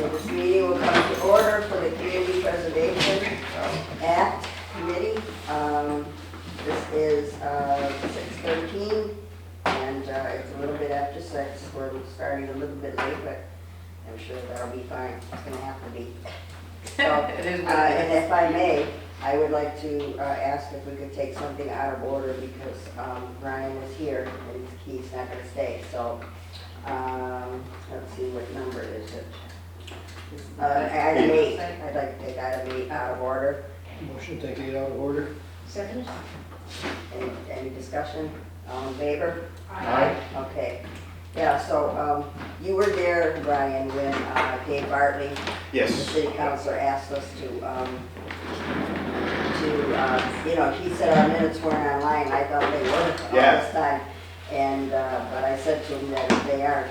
Okay, this meeting will come to order for the Community Preservation Act Committee. This is 6:13, and it's a little bit after 6. We're starting a little bit late, but I'm sure that'll be fine. It's going to have to be. So, and if I may, I would like to ask if we could take something out of order because Ryan is here and he's not going to stay. So let's see, what number is it? Item 8. I'd like to take item 8 out of order. Motion to take it out of order. Second? Any discussion? All in favor? Aye. Okay. Yeah, so you were there, Brian, when Dave Bartley, Yes. the city councilor, asked us to you know, he said our minutes weren't online. I thought they were all this time. And, but I said to him that if they aren't,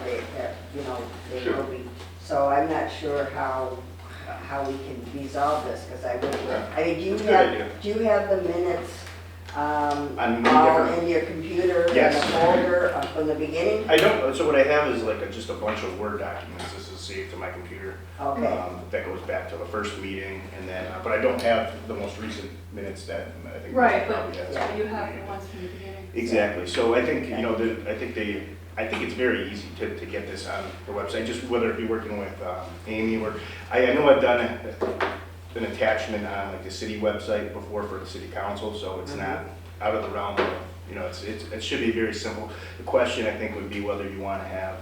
you know, they will be. So I'm not sure how we can resolve this, because I would, I mean, do you have the minutes all in your computer in Yes. a folder from the beginning? I don't, so what I have is like just a bunch of Word documents. This is saved to my computer. Okay. That goes back to the first meeting, and then, but I don't have the most recent minutes that I think. Right, but probably has. you have the ones from the beginning. Exactly. So I think, you know, I think it's very easy to get this on the website, just whether it be working with Amy or, I know I've done an attachment on like the city website before for the city council, so it's not out of the realm of, you know, it should be very simple. The question I think would be whether you want to have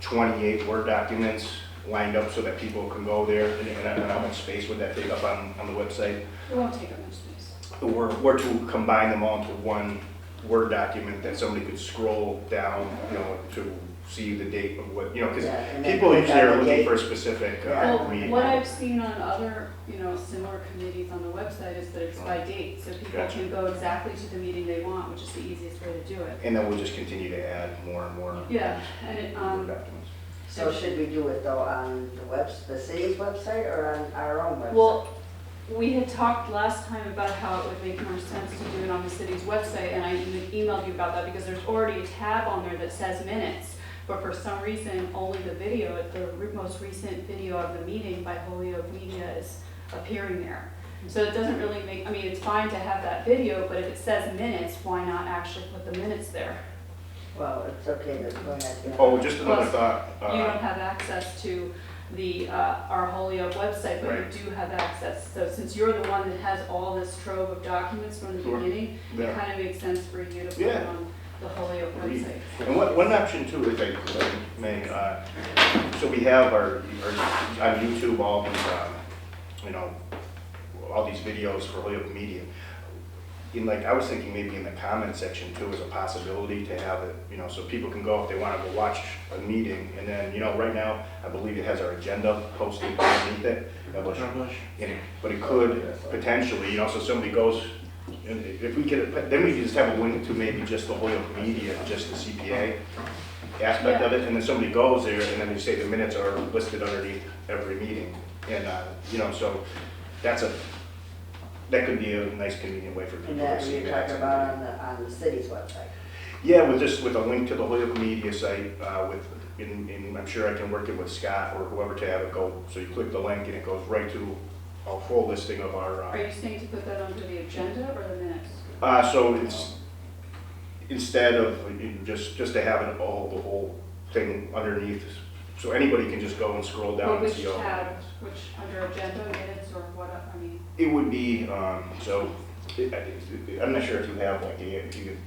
28 Word documents lined up so that people can go there, and how much space would that take up on the website? It won't take up much space. Or to combine them all into one Word document that somebody could scroll down, you know, to see the date of what, you know, because Yeah, people usually are looking date. for a specific Well, meeting. what I've seen on other, you know, similar committees on the website is that it's by date, so people Gotcha. can go exactly to the meeting they want, which is the easiest way to do it. And then we'll just continue to add more and more Yeah, and it, Word documents. So should we do it though on the city's website or on our own website? well, we had talked last time about how it would make more sense to do it on the city's website, and I even emailed you about that because there's already a tab on there that says minutes, but for some reason, only the video, the most recent video of the meeting by Holyoke Media is appearing there. So it doesn't really make, I mean, it's fine to have that video, but if it says minutes, why not actually put the minutes there? Well, it's okay, let's go ahead. Yeah. Oh, just another Plus, thought. You don't have access to the our Holyoke website, but Right. you do have access. So since you're the one that has all this trove of documents from the Sure. beginning, Yeah. it kind of makes sense for you to put Yeah. it on the Holyoke Agreed. website. And one option too, if I may, so we have our on YouTube, all these, you know, all these videos for Holyoke Media. In like, I was thinking maybe in the comment section too is a possibility to have it, you know, so people can go if they want to go watch a meeting, and then, you know, right now, I believe it has our agenda posted underneath it. But it could potentially, you know, so somebody goes, and if we could, then we could just have a link to maybe just the Holyoke Media, just the CPA aspect of it, and then somebody goes there, and then they say the minutes are listed underneath every meeting. And, you know, so that could be a nice convenient way for people And to that see you're minutes. talking about on the city's website. Yeah, with a link to the Holyoke Media site, I'm sure I can work it with Scott or whoever to have it go, so you click the link and it goes right to a full listing of our. Are you saying to put that under the agenda or the minutes? So it's, instead of just to have it all, the whole thing underneath, so anybody can just go and scroll down Or and which see all. tab, which under agenda, minutes, or what, I mean? It would be, so, I'm not sure if you have like, if you could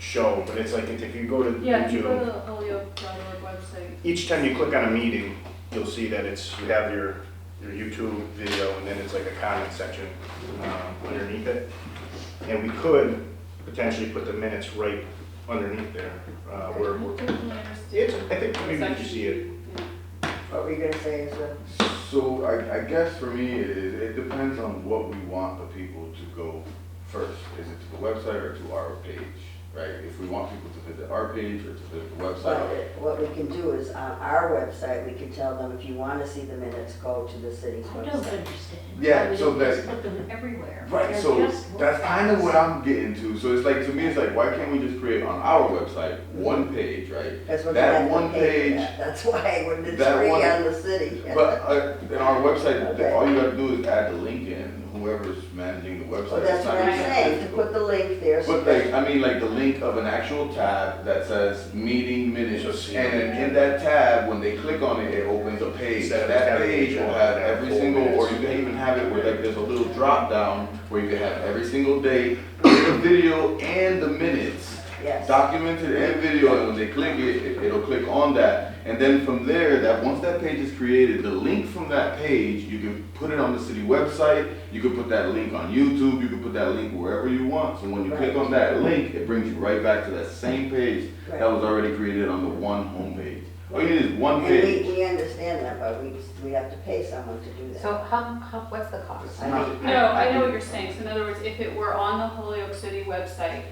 show, but it's like, if you go to Yeah, if you go YouTube, to the Holyoke.org website. each time you click on a meeting, you'll see that you have your YouTube video, and then it's like a comment section underneath it. And we could potentially put the minutes right underneath there. I totally understand. I think maybe you should see it. Yeah. What were you gonna say, is So I guess for me, it depends on what we want the people to go first. Is it to the website or to our page? right? If we want people to visit our page or to visit the But website. what we can do is on our website, we can tell them, if you want to see the minutes, go to the city's I don't website. understand. Yeah, Why we so don't that- just put them everywhere. Right, They're so just that's kind of work what I'm getting to. So it's like, to me, it's like, why can't we just create on our website one page, right? That's what you That have to one pay for page, that. That's why when it's that free one- on the city. but in our website, Okay. all you gotta do is add the link in, whoever's managing the website. So that's It's not what I'm even saying, to difficult. put the link there. so But like, I mean, like the link of an actual tab that says meeting minutes, and then in that tab, when they click on it, it opens a page. Instead of That having page to will have have every full single, or minutes. you can even have it where like there's a little drop down where you can have every single day, the video and the minutes. Yes. Documented and video, and when they click it, it'll click on that. And then from there, that once that page is created, the link from that page, you can put it on the city website, you can put that link on YouTube, you can put that link wherever you want. So when you click on that link, it brings you right back to that same page that was already created on the one homepage. All you need is one And page. we understand that, but we have to pay someone to do that. So what's the cost? I mean, No, I know what you're saying. So in other words, if it were on the Holyoke City website,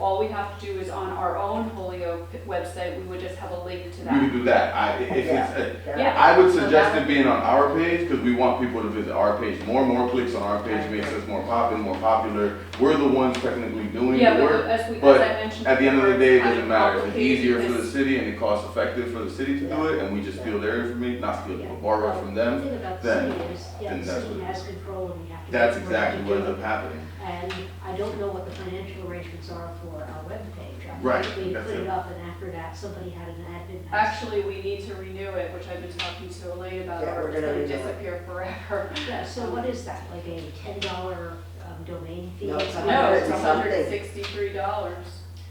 all we have to do is on our own Holyoke website, we would just have a link to You that. can do that. If it's, Yeah. I would suggest it being on our page, because we want people to visit our page. More and more clicks on our page makes us more popular. We're the ones technically doing Yeah, the but work. as but I mentioned. At the end of the before, day, it it's kind doesn't of matter. It's complicated easier for the because- city and it costs effective for the city to do it, and we just steal their information, not steal, but borrow it from them. The thing about the then- city is, yeah, then the that's city what- has control and we have to. That's pay for it exactly to what do ends up it. happening. And I don't know what the financial arrangements are for our webpage. Right, We that's put it. it up and after that, somebody had an admin. Actually, we need to renew it, which I've been talking to Elaine about, Yeah, or we're it's gonna gonna renew it. disappear forever. Yeah, so what is that, like a $10 domain fee? No, it's No, it's Something. $163.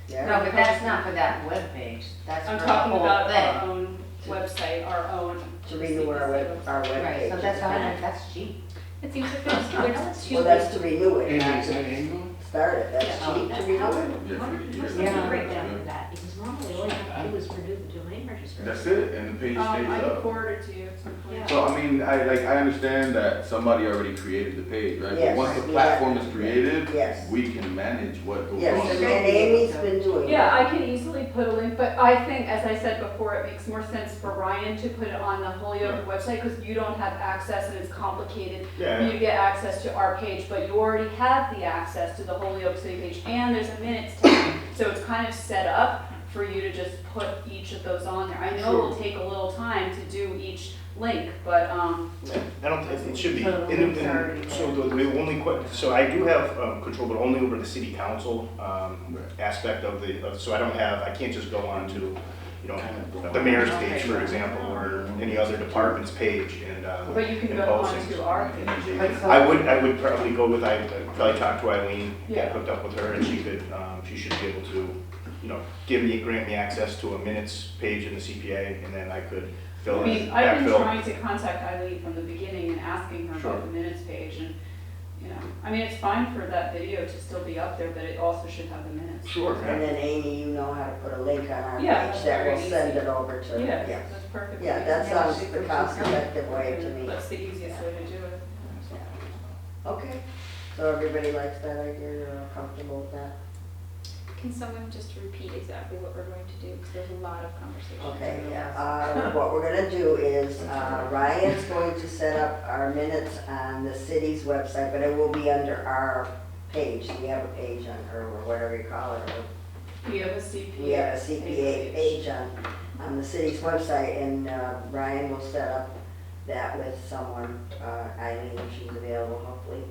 Yeah. No, but that's not for that webpage, that's I'm for the talking whole about our thing. own website, our own. To renew our Right, webpage. so that's cheap. It seems like there's two. Well, that's to renew it, And not is that to annual? start it. That's Yeah. cheap to renew it. Yeah, How for much the year. is the Yeah. breakdown for that? Because normally all you have to do is renew the domain registration. That's it, and the page stays I can up. forward it to you at some point. Yeah. So I mean, I understand that somebody already created the page, right? But Yes. once the Yeah. platform is created, Yes. we can manage what goes Yes, on. and Amy's been doing it. Yeah, I can easily put a link, but I think, as I said before, it makes more sense for Ryan to put it on the Holyoke website, because you don't have access and it's complicated for Yeah. you to get access to our page, but you already have the access to the Holyoke City page, and there's a minutes tab, so it's kind of set up for you to just put each of those on there. I know it'll take a little time to do each link, but, I don't, it should be. So the link's already So the only, so I do have control, but only over the city council aspect of so I don't have, I can't just go on to, the mayor's page, for example, or any other department's page and. but you can and go post on things. to our page. But so- I would probably go with, I'd probably talk to Eileen, Yeah. get hooked up with her, and she should be able to, grant me access to a minutes page in the CPA, and then I could fill I in, mean, I've been backfill. trying to contact Eileen from the beginning and asking her Sure. about the minutes page, and, I mean, it's fine for that video to still be up there, but it also should have the minutes. Sure. And then Amy, you know how to put a link on our Yeah, page that will very send easy. it over to, Yeah, yeah. that's perfect. Yeah, that Yeah, sounds super the cost-effective way to me. That's the easiest way to do it. Okay, so everybody likes that idea, you're all comfortable with that? Can someone just repeat exactly what we're going to do, because there's a lot of conversation. Okay, what we're gonna do is, Ryan's going to set up our minutes on the city's website, but it will be under our page. We have a page on, or whatever you call it, or We have a CPA. we have a CPA page on the city's website, and Ryan will set up that with someone, Eileen, if she's available, hopefully.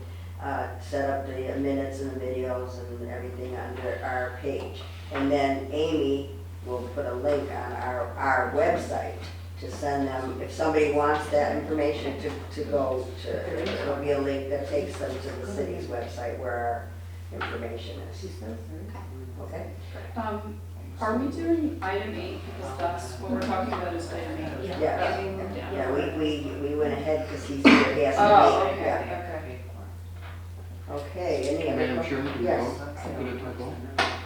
Set up the minutes and the videos and everything under our page. And then Amy will put a link on our website to send them, if somebody wants that information to go to, it'll be a link that takes them to the city's website where our information is. Okay? Are we doing item 8, because that's what we're talking about is item 8? Yeah. Yeah, yeah, we went ahead because he's here, he has to Oh, be, okay, yeah. okay. Okay, any other Madam questions? Chairman, Yes. could I talk on?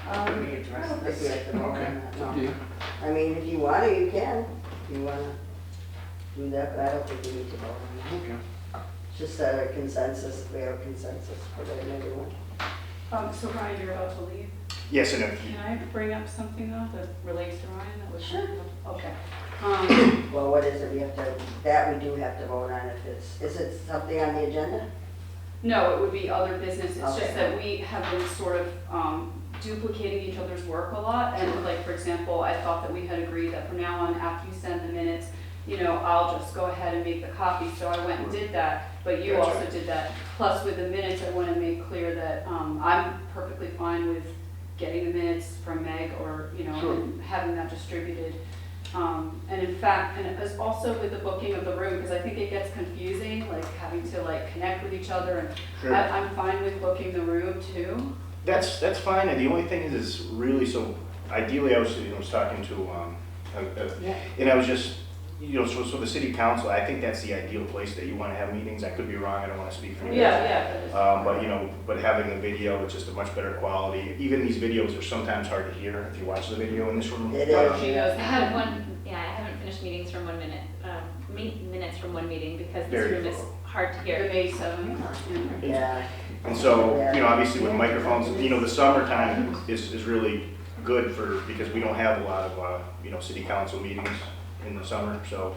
I don't think you have to vote on Okay, that, it's no. up to you. I mean, if you want to, you can. If you want to do that, but I don't think you need to vote on Okay. it. It's just a consensus, we have a consensus for letting everyone. So Ryan, you're about to leave? Yes, and if, Can I bring up something though that relates to Ryan that was? Sure. Okay. Well, what is it, we have to, that we do have to vote on if it's, is it something on the agenda? No, it would be other business, it's Okay. just that we have been sort of duplicating each other's work a lot, and like, for example, I thought that we had agreed that from now on, after you send the minutes, you know, I'll just go ahead and make the copy, so I went and did that, but you Gotcha. also did that. Plus, with the minutes, I want to make clear that I'm perfectly fine with getting the minutes from Meg, or, you know, Sure. and having that distributed. And in fact, and it was also with the booking of the room, because I think it gets confusing, like having to like connect with each other, and Sure. I'm fine with booking the room too. that's fine, and the only thing is really, so ideally, I was, was talking to, and I was just, so the city council, I think that's the ideal place that you want to have meetings. I could be wrong, I don't want to speak for you. Yeah. But having the video, it's just a much better quality. Even these videos are sometimes hard to hear if you watch the video in this room. It is. She goes, I had I haven't finished meetings from 1 minute, minutes from one meeting because this Very room is thorough. hard to the hear. May 7th. Yeah, And so, obviously with microphones, the summertime is really good because we don't have a lot of, city council meetings in the summer, so.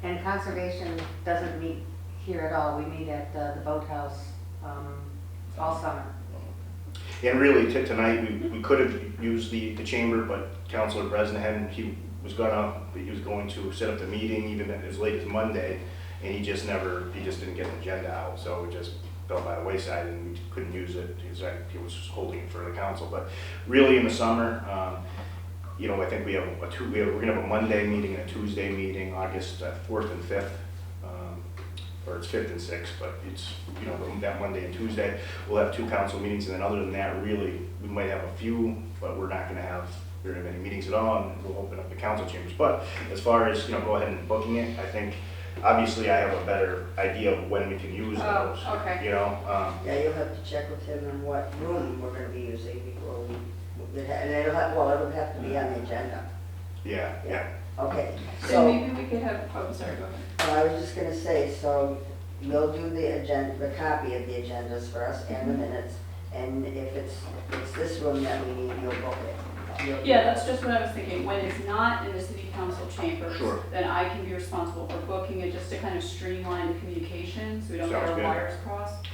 And conservation doesn't meet here at all. We meet at the boathouse all summer. And really, tonight, we could have used the chamber, but Councilor Bresnahan, he was going to set up the meeting even as late as Monday, and he just didn't get an agenda out, so it just fell by the wayside, and we couldn't use it, because he was holding it for the council. But really, in the summer, I think we're gonna have a Monday meeting and a Tuesday meeting, August 4th and 5th, or it's 5th and 6th, but it's, that Monday and Tuesday, we'll have 2 council meetings, and then other than that, really, we might have a few, but we're not gonna have very many meetings at all, and we'll open up the council chambers. But as far as, go ahead and booking it, I think, obviously, I have a better idea of when we can use those. Okay. yeah, you'll have to check with him on what room we're gonna be using before and it'll have to be on the agenda. Yeah. Okay, Then so, maybe we could have, sorry, go ahead. I was just gonna say, so you'll do the agenda, the copy of the agendas for us and the minutes, and if it's this room that we need, you'll book it. Yeah, that's just what I was thinking. When it's not in the city council chambers, Sure. then I can be responsible for booking it just to kind of streamline the communication, so we don't get Sounds our good. wires crossed.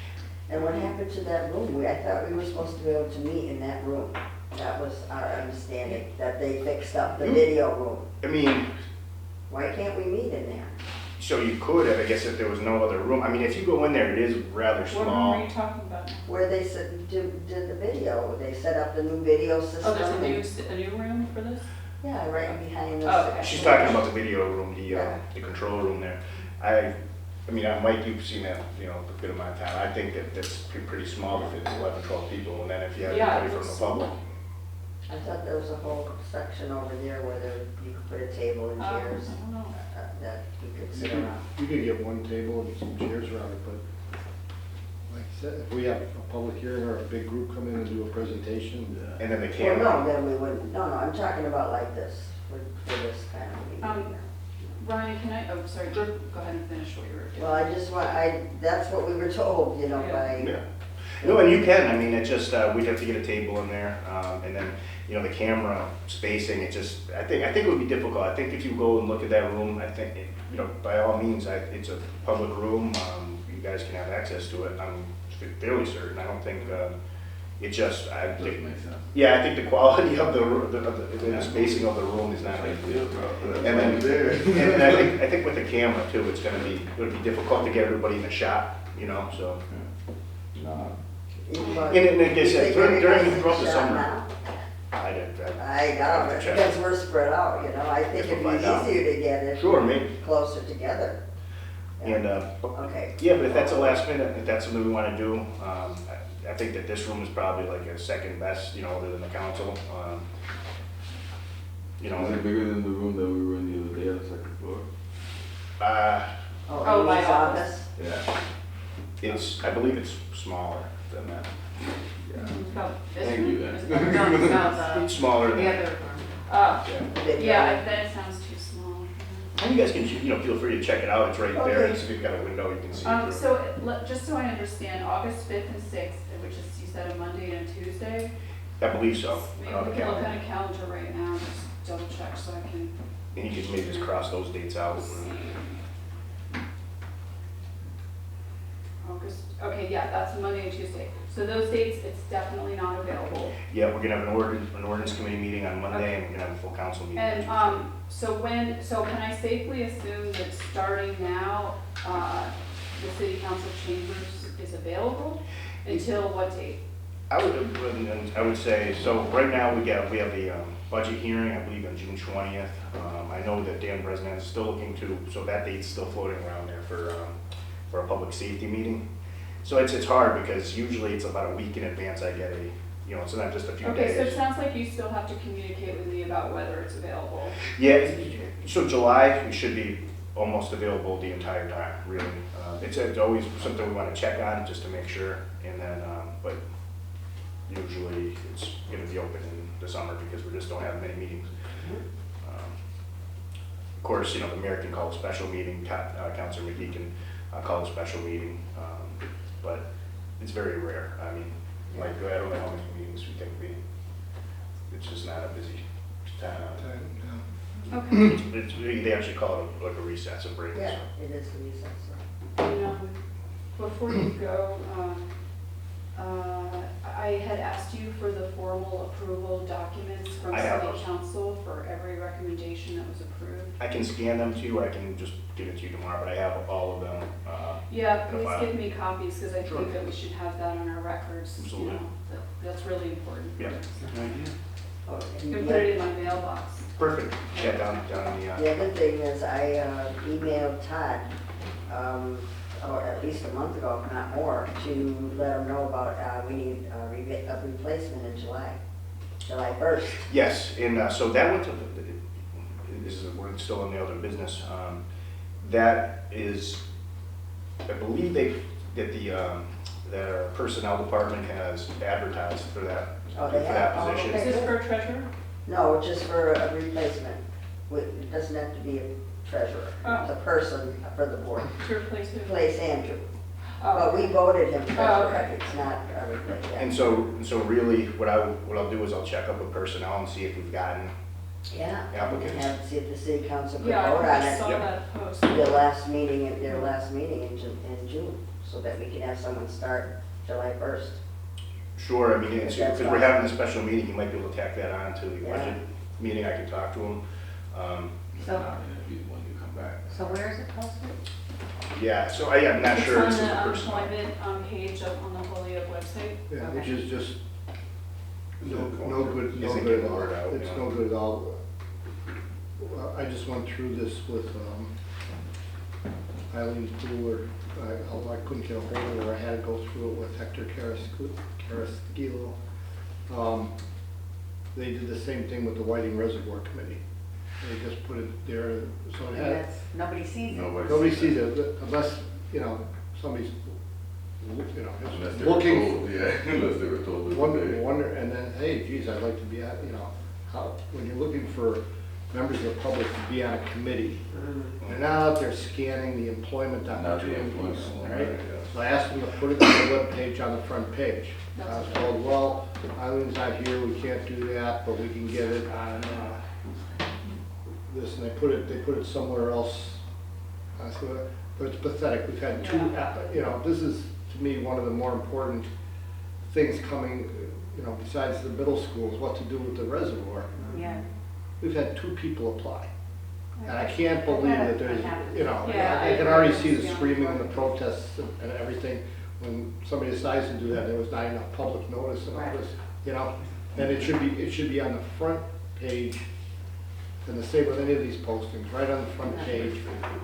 And what happened to that room? I thought we were supposed to be able to meet in that room. That was our understanding, that they fixed up the video room. I mean, Why can't we meet in there? so you could have, I guess, if there was no other room. I mean, if you go in there, it is rather What room small. are you talking about? Where they did the video, they set up the new video system. Oh, there's a new room for this? Yeah, right behind Oh, the. okay. She's talking about the video room, Yeah. the control room there. Mike, you've seen that, a good amount of time. I think that's pretty small if it's 11, 12 people, and then if you have Yeah, anybody from the public. I thought there was a whole section over there where you could put a table and I chairs don't know. that you could You sit could, around. you could get one table and some chairs around it, but like I said, if we have a public hearing or a big group come in and do a presentation, And then the Well, camera. no, then we wouldn't, no, I'm talking about like this, for this kind of meeting. Ryan, can I, sorry, go ahead and finish what you were doing. Well, I just want, that's what we were told, by. Yeah. No, and you can, it just, we'd have to get a table in there, and then, the camera spacing, I think it would be difficult. I think if you go and look at that room, I think, by all means, it's a public room, you guys can have access to it, I'm fairly certain. I don't think, I think, yeah, I think the quality of the spacing of the room is not ideal. And then I think with the camera too, it would be difficult to get everybody in the shot, so. And like I said, throughout the summer, I know, because we're spread out, I think it'd be easier to get it. Sure, maybe. Closer together. And, Okay. yeah, but if that's the last minute, if that's something we want to do, I think that this room is probably like a second best, other than the council. Is it bigger than the room that we were in the other day on the second floor? Oh, my Amy's office. Yeah. I believe it's smaller than that. Yeah. About this Thank room? you, then. Is it about It's smaller The than, other room. yeah. yeah, that sounds too small. And you guys can, feel free to check it out, it's right there, Okay. if you've got a window, you can see through. So, just so I understand, August 5th and 6th, which is, you said, a Monday and a Tuesday, I believe so. Maybe I don't we have a can look calendar. at a calendar right now, just double check so I can And you can maybe just cross those dates out. see. August, okay, yeah, that's Monday and Tuesday. So those dates, it's definitely not available. Yeah, we're gonna have an ordinance committee meeting on Monday, and we're gonna have a full council meeting. on And, Tuesday. so can I safely assume that starting now, the city council chambers is available until what date? I would say, so right now we have the budget hearing, I believe on June 20th. I know that Dan Bresnan is still looking to, so that date's still floating around there for a public safety meeting. So it's hard because usually it's about a week in advance I get it's not just a few Okay, so it days. sounds like you still have to communicate with me about whether it's available. Yeah, so July, we should be almost available the entire time, really. It's always something we want to check on just to make sure, and then, but usually it's going to be open in the summer because we just don't have many meetings. Of course, the mayor can call a special meeting, Councilor McGee can call a special meeting, but it's very rare. I mean, like, I don't know how many meetings we think it's just not a busy time. Okay. They actually call it like a recess, a break. Yeah, so. it is the recess, And, before you go, I had asked you for the formal approval documents from I have city those. council for every recommendation that was approved. I can scan them to you, or I can just give it to you tomorrow, but I have all of them. Yeah, in a please file. give me copies, because I Sure. think that we should have that on our records. you Absolutely. know, That's really important. Yeah. Oh, and You can put it in my mailbox. Perfect. Yeah, down in the, The other thing is I emailed Todd, or at least a month ago, if not more, to let him know about, we need a replacement in July 1st. yes, and so that went to, we're still in the other business. That is, I believe that our personnel department has advertised for that, Oh, for they have? that Oh, position. Is okay. this for a treasurer? No, just for a replacement. It doesn't have to be a treasurer. Oh. It's a person for the board. To replace who? Replace Andrew. Oh, But we voted him treasurer. okay. It's not a replacement. And so really, what I'll do is I'll check up with personnel and see if we've gotten Yeah. applicants. Have, see if the city council could Yeah, vote I on just it. saw Yep. that post. Their last meeting in June, so that we can have someone start July 1st. Sure, I mean, That's because we're fine. having a special meeting, you might be able to tack that on to the Yeah. budget meeting, I can talk to him. So, Be the one you come back. so where is it posted? Yeah, so I'm not sure It's this is on the the person. employment page up on the Holyoke website. Yeah, which is just no good, no Isn't good getting at the word out, all. It's yeah. no good at all. I just went through this with Eileen Pooler. I couldn't get a hold of her. I had to go through it with Hector Carrasquillo. They did the same thing with the Whiting Reservoir Committee. They just put it there, so it And had, that's, nobody sees it. nobody sees it unless, somebody's, Unless they were looking. told, yeah, unless they were told. it was there. Wonder, and then, hey, geez, I'd like to be at, how, when you're looking for members of the public to be on a committee, they're not out there scanning the employment Not the opportunities, employment, all right? right, So I asked them to put it on the webpage on the front page. I was told, well, Eileen's not here, we can't do that, but we can get it on, this, and they put it somewhere else. I said, but it's pathetic, we've had two, this is, to me, one of the more important things coming, besides the middle schools, what to do with the reservoir. Yeah. We've had 2 people apply. And I can't believe that there's, Yeah, I can I already agree. see the Yeah. screaming and the protests and everything. When somebody decides to do that, there was not enough public notice and all this, And it should be on the front page, and the same with any of these postings, right on the front page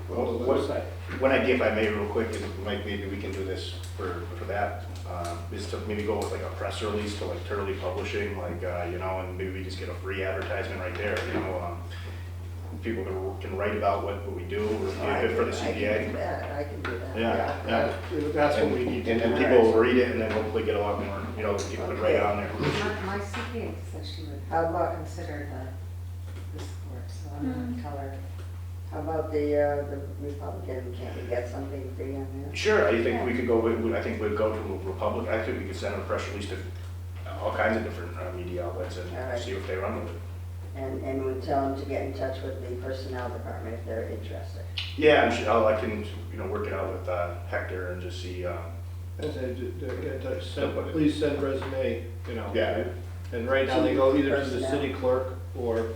of the website. What I give, I may real quick, is maybe we can do this for that, is to maybe go with like a press release to like Turley Publishing, like, and maybe we just get a free advertisement right there, people can write about what we do, or good for the I can do CPA. that, I can do that. Yeah. That's what we need to And do. then people will read it, and then hopefully get a lot more, people can write on there. My CPA said she would How about, consider the sport, so I'm gonna tell her. how about the Republican, can't we get something free on that? Sure, I think we could go, I think we'd go to a Republic, I think we could send a press release to all kinds of different media outlets All right. and see if they run with it. And we tell them to get in touch with the personnel department if they're interested. Yeah, I'm sure, I can, work it out with Hector and just see, And say, please send resume, yeah. And right now they go either to the Personnel. city clerk or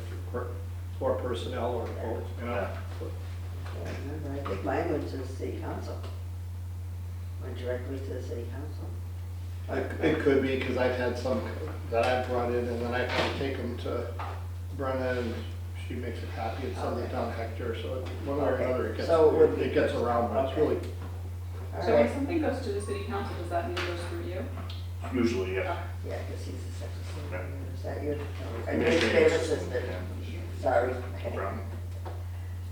personnel or both, Yeah, remember, I think mine went to the city council. Went directly to the city council. It could be, because I've had some that I've brought in, and then I kind of take them to Brenna, and she makes a copy and sends it Okay. down to Hector, so one way or Okay. another, So it would be it gets around, but it's okay. really, All So when right, something goes to the city council, does that mean it goes through you? Usually, yeah. yeah, because he's the secretary. Yeah. Is that your administrative assistant? Sorry. No problem.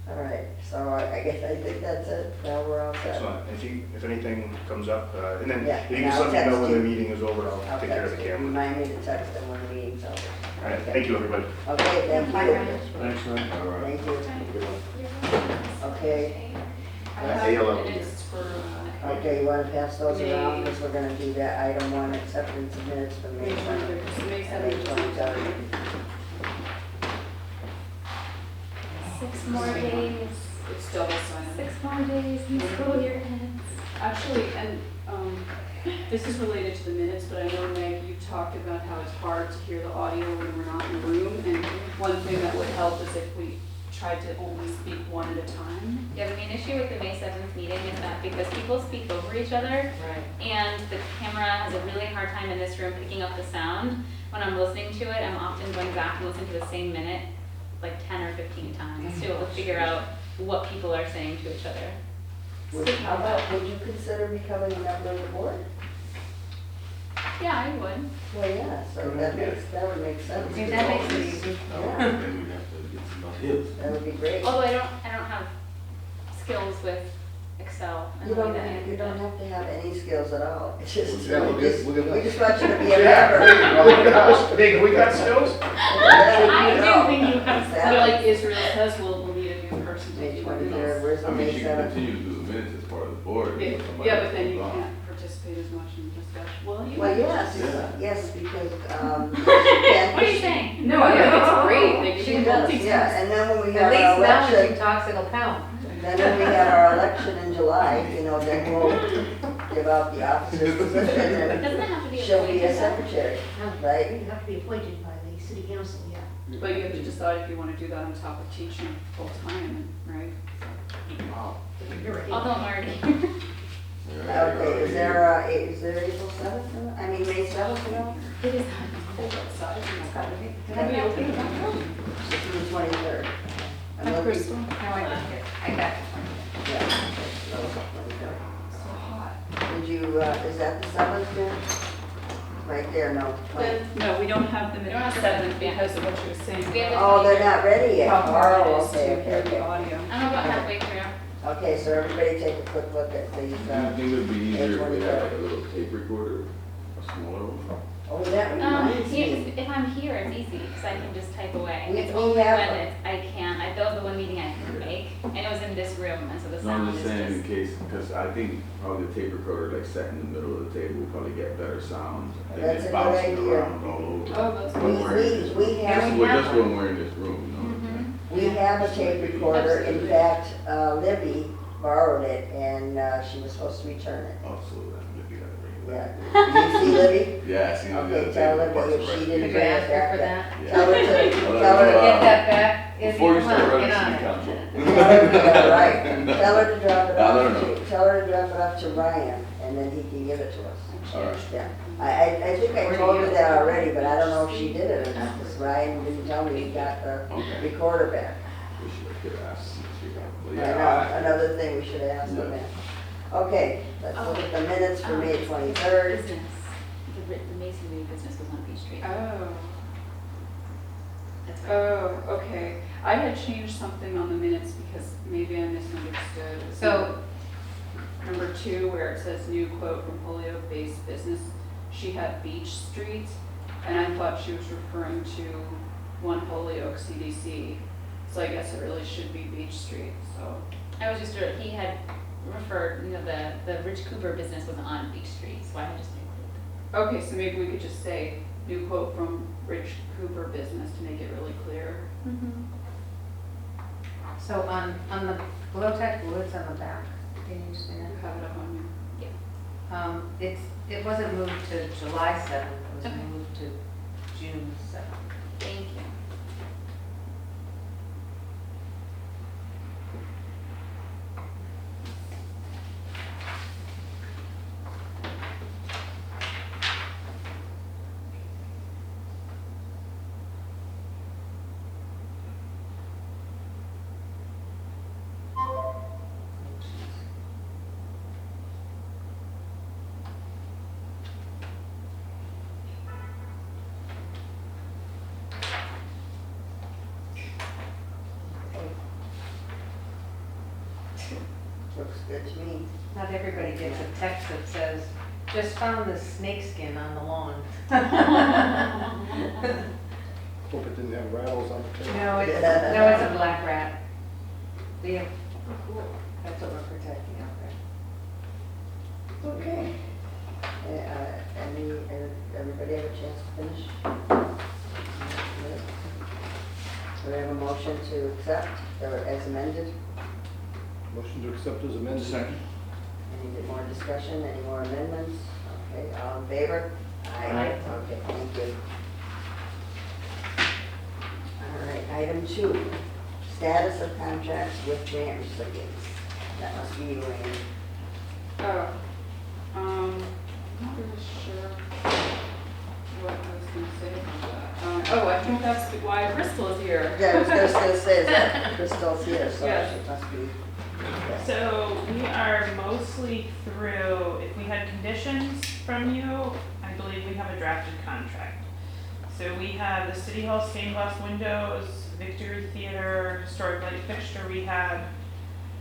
All right, so I think that's it. Now we're all set. Excellent. If anything comes up, and then Yeah, if you and can I'll let me know text when the you. meeting is over, I'll I'll take care of the text you. camera. Remind me to text them when the meeting's over. All right, thank you, everybody. Okay, thank you. Thanks, man. All right. Thank you. Good one. Okay, I ALL. have minutes for, okay, you want to pass those around, May- because we're gonna do that item 1, acceptance of minutes from May May 7th. 23rd, May and May 7th. 23rd. 6 more days, It's double signed. 6 more days, and school year ends. Actually, and this is related to the minutes, but I know, Meg, you talked about how it's hard to hear the audio when we're not in the room. And one thing that would help is if we tried to only speak one at a time. Yeah, the main issue with the May 7th meeting is that because people speak over each other, Right. and the camera has a really hard time in this room picking up the sound, when I'm listening to it, I'm often going back and listening to the same minute like 10 or 15 times to be able to figure out what people are saying to each other. How about, would you consider becoming a member of the board? Yeah, I would. Well, yeah, so that would make sense. See, that makes it easy. Yeah, Then we have to get somebody else. that would be great. Although I don't have skills with Excel and You the way don't, that you don't have to have any skills at all. It's just, Yeah, we'll get we that. just want you to be a member. Big, we got skills? I do think you have I feel like Israel says we'll need a new person to May do 23rd, this. where's I the mean, May she can 7th? continue to do the minutes as part of the board. Yeah, but somebody yeah, but then you comes on. can't participate as much in discussion. Well, you. Well, yes, Yeah. yes, because, What are you saying? No, I think it's great. They give She you does, multitask. yeah, and then when we At have our least now when she election, talks, it'll count. then when we have our election in July, then we'll give out the officer's position and Doesn't it have to be she'll be a appointed? secretary, right? You have to be appointed by the city council, yeah. But you have to decide if you want to do that on top of teaching full time, right? wow. You're right. Although I'm already. Okay, is there April 7th? I mean, May 7th, no? It is. Cold outside. It's gotta be. Can I be open? This is the 23rd. I'm Hi, looking- Crystal. No, I got it. I got it. Yeah, okay, so, 23rd. So hot. Did you, is that the 7th then? Right there, no. 20. No, we don't have them We don't at have the 7th seventh yet. because of what you were saying. We have about Oh, they're not ready yet. How hard Oh, it is okay, to hear okay, the okay. audio. I'm about halfway through. Okay, so everybody take a quick look at these, Do you think it would be easier if we had like a H24. little tape recorder, a smaller one? Oh, that reminds me. If I'm here, it's easy because I can just type away. We- It's we only have when a- I can't. That was the one meeting I couldn't make, and it was in this room, and so the No, I'm sound just is saying in just. case, because I think probably the tape recorder like set in the middle of the table would probably get better sound than That's it a good bouncing idea. around all over. Oh, that's When we're in this We room. have- Just we have just when we're in this room, you know what I'm saying? We have a tape recorder. In fact, Libby borrowed it and she was supposed to return it. Oh, so that would be that Yeah. Did you see Libby? Yeah, I seen it the Okay, other tell day. Libby if she didn't Did you bring ask it her for back. that? Yeah. Tell her to, tell her to Get that back. If Before you come start on, running get on city it. council. Yeah, right. Tell her to drop it I'll off. let her know. Tell her to drop it off to Ryan and then he can give it to us. All right. Yeah. I think I Where do told her you- that already, but I don't know if she did it or not, because Ryan didn't tell me he got the Okay. recorder back. We should have asked. But I yeah, know, another thing we should ask them Yeah. that. Okay, let's look at the minutes for May 23rd. Business. The masonry business was on Beach Street. Oh. That's right. Oh, okay. I had changed something on the minutes because maybe I misunderstood. So- Number 2, where it says new quote from Holyoke-based business, she had Beach Street, and I thought she was referring to 1 Holyoke CDC. So I guess it really should be Beach Street, so. I was just, he had referred, the Rich Cooper business was on Beach Street, so I had just included. Okay, so maybe we could just say new quote from Rich Cooper Business to make it really clear. So on the Gloutak Woods on the back, can you just You have it up on it wasn't moved to July 7th, it was Okay. moved to June 7th. Thank you. Looks good to me. Not everybody gets a text that says, just found the snake skin on the lawn. Hope it didn't have rattles on the tail. No, it's a black rat. We have, that's what we're protecting out there. Okay. Everybody have a chance to finish? Do we have a motion to accept or as amended? Motion to accept as amended. Second. Any more discussion, any more amendments? Okay, all in favor? Aye. Okay, thank you. All right, item 2, status of contracts with grant recipients. That must be you, Ann. I'm not really sure what I was gonna say about that. I think that's why Bristol is here. Yeah, I was just gonna say that Crystal's here, so Yes. it must be. Yeah. So we are mostly through, if we had conditions from you, I believe we have a drafted contract. So we have the City Hall stained glass windows, Victory Theater, historic light fixture rehab,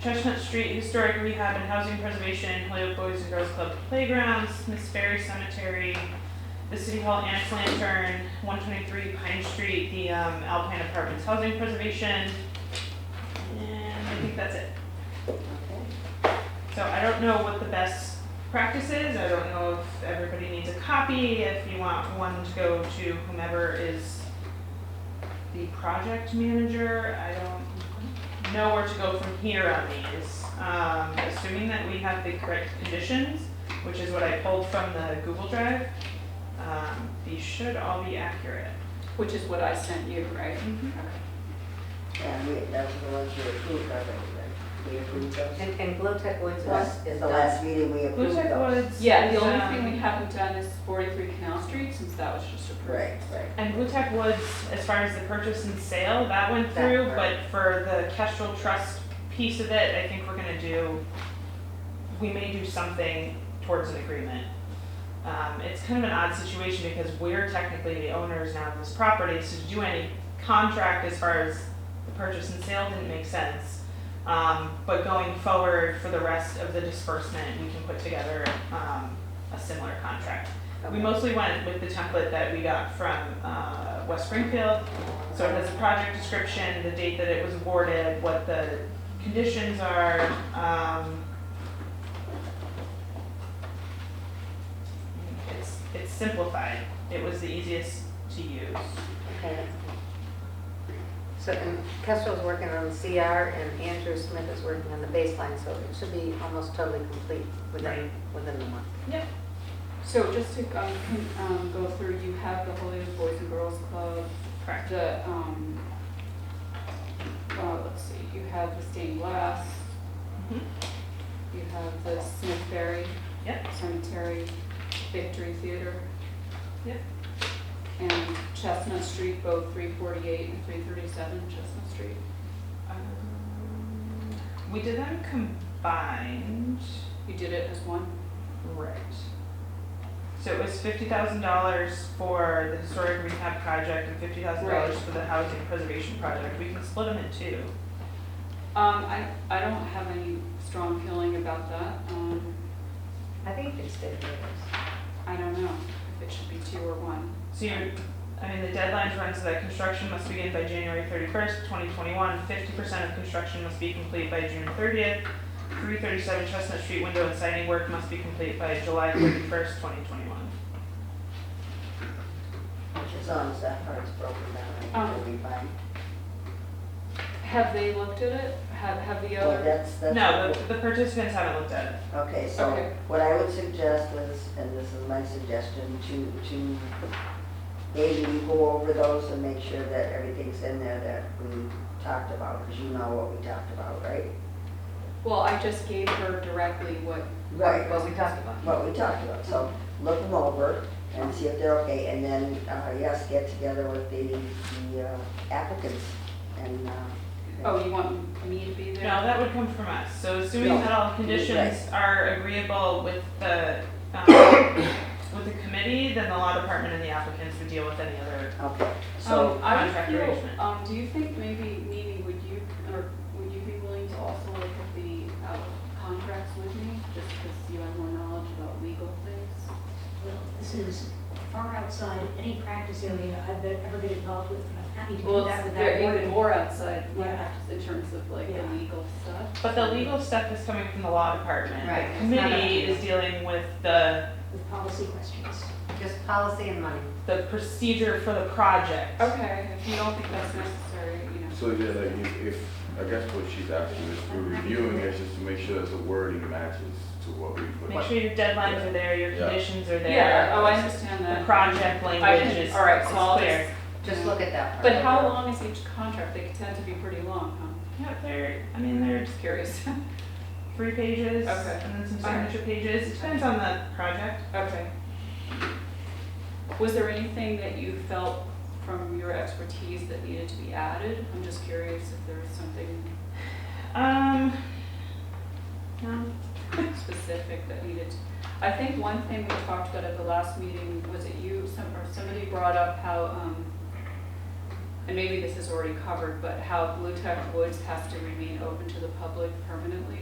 Chestnut Street historic rehab and housing preservation, Holyoke Boys and Girls Club playgrounds, Miss Ferry Cemetery, the City Hall Annex Lantern, 123 Pine Street, the Alpine Apartments housing preservation, and I think that's it. Okay. So I don't know what the best practice is. I don't know if everybody needs a copy, if you want one to go to whomever is the project manager. I don't know where to go from here on these. Assuming that we have the correct conditions, which is what I pulled from the Google Drive, these should all be accurate. Which is what I sent you, right? And that was the ones we approved already, right? We approved those? And Gloutak Woods is The last meeting we approved Gloutak those. Woods. Yeah, the is, only thing we haven't done is 43 Canal Street, since that was just approved. Right, right. And Gloutak Woods, as far as the purchase and sale, that went through, That but for the Kestrel Trust piece of it, I think we may do something towards an agreement. It's kind of an odd situation because we're technically the owners now of this property, so to do any contract as far as the purchase and sale didn't make sense. But going forward for the rest of the disbursement, we can put together a similar contract. We mostly went with the template that we got from West Springfield. So it has a project description, the date that it was awarded, what the conditions are. It's simplified. It was the easiest to use. Okay. So, and Kestrel's working on the CR and Andrew Smith is working on the baseline, so it should be almost totally complete within the month. Yep. So just to go through, you have the Holyoke Boys and Girls Club. Correct. The, let's see, you have the stained glass, Mhm. you have the Smith Ferry Yep. Cemetery, Victory Theater, Yep. and Chestnut Street, both 348 and 337 Chestnut Street. We did them combined. You did it as one? Right. So it was $50,000 for the historic rehab project and $50,000 Right. for the housing preservation project. We can split them in two. I don't have any strong feeling about that. I think you can stay with us. I don't know if it should be 2 or 1. So the deadlines run so that construction must begin by January 31st, 2021. 50% of construction must be complete by June 30th. 337 Chestnut Street window and siding work must be complete by July 31st, 2021. as long as that part's broken down, it'll be fine. Have they looked at it? Have the Well, other? that's. No, the participants haven't looked at it. Okay, so Okay. what I would suggest was, and this is my suggestion, to maybe you go over those and make sure that everything's in there that we talked about, because you know what we talked about, right? Well, I just gave her directly what Right. What we talked about. What we talked about, so look them over and see if they're okay, and then, yes, get together with the applicants and, Oh, you want me to be there? No, that would come from us. So assuming No. that all conditions are agreeable with the committee, then the law department and the applicants would deal with any other. okay, so, I would contract feel, arrangement. do you think maybe, Mimi, would you be willing to also look at the contracts with me? Just because you have more knowledge about legal things? Well, this is far outside any practice area I've ever been involved with, but I'm happy to do Well, that with they're that even board. more outside, Yeah. in terms of like the Yeah. legal stuff. But the legal stuff is coming from the law department. Right, The it's not committee up to is dealing with the With policy questions. Just policy and money. procedure for the project. Okay, if you don't think that's necessary, you know. So yeah, like if, I guess what she's asking is we're reviewing it just to make sure that the wording matches to what we put. Make sure your deadlines are there, your Yeah. conditions are there. Yeah, oh, I understand that. The project I language can- is all right, so I'll clear. Just look at that part. But how long is each contract? They tend to be pretty long, Yeah, they're huh? I'm they're just curious. 3 pages Okay. and then some All right. signature pages. It depends on the project. Okay. Was there anything that you felt from your expertise that needed to be added? I'm just curious if there was something No. specific that needed. I think one thing we talked about at the last meeting, was it you, or somebody brought up how, and maybe this is already covered, but how Gloutak Woods has to remain open to the public permanently?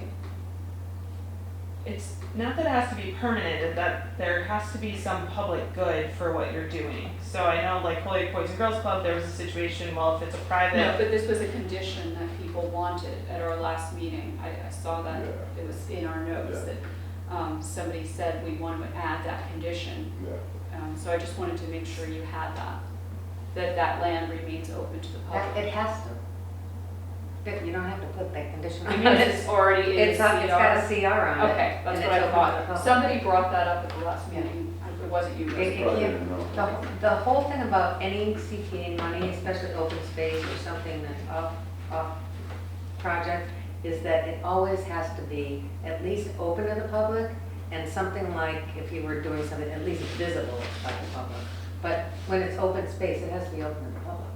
It's not that it has to be permanent, it's that there has to be some public good for what you're doing. So I know like Holy Boys and Girls Club, there was a situation, well, if it's a private. No, but this was a condition that people wanted at our last meeting. I saw that, Yeah. it was in our notes Yeah. that somebody said we want to add that condition. Yeah. So I just wanted to make sure you had that land remains open to the public. It has to. But you don't have to put that condition on Because it. it's already in It's got a CR. CR on it. Okay, that's and what it's I open to the thought. public. Somebody brought that up at the last meeting. It wasn't you. It- was it? it Probably can't- didn't know. The whole thing about any CPA money, especially open space or something that's off project, is that it always has to be at least open to the public, and something like, if you were doing something, at least visible by the public. But when it's open space, it has to be open to the public.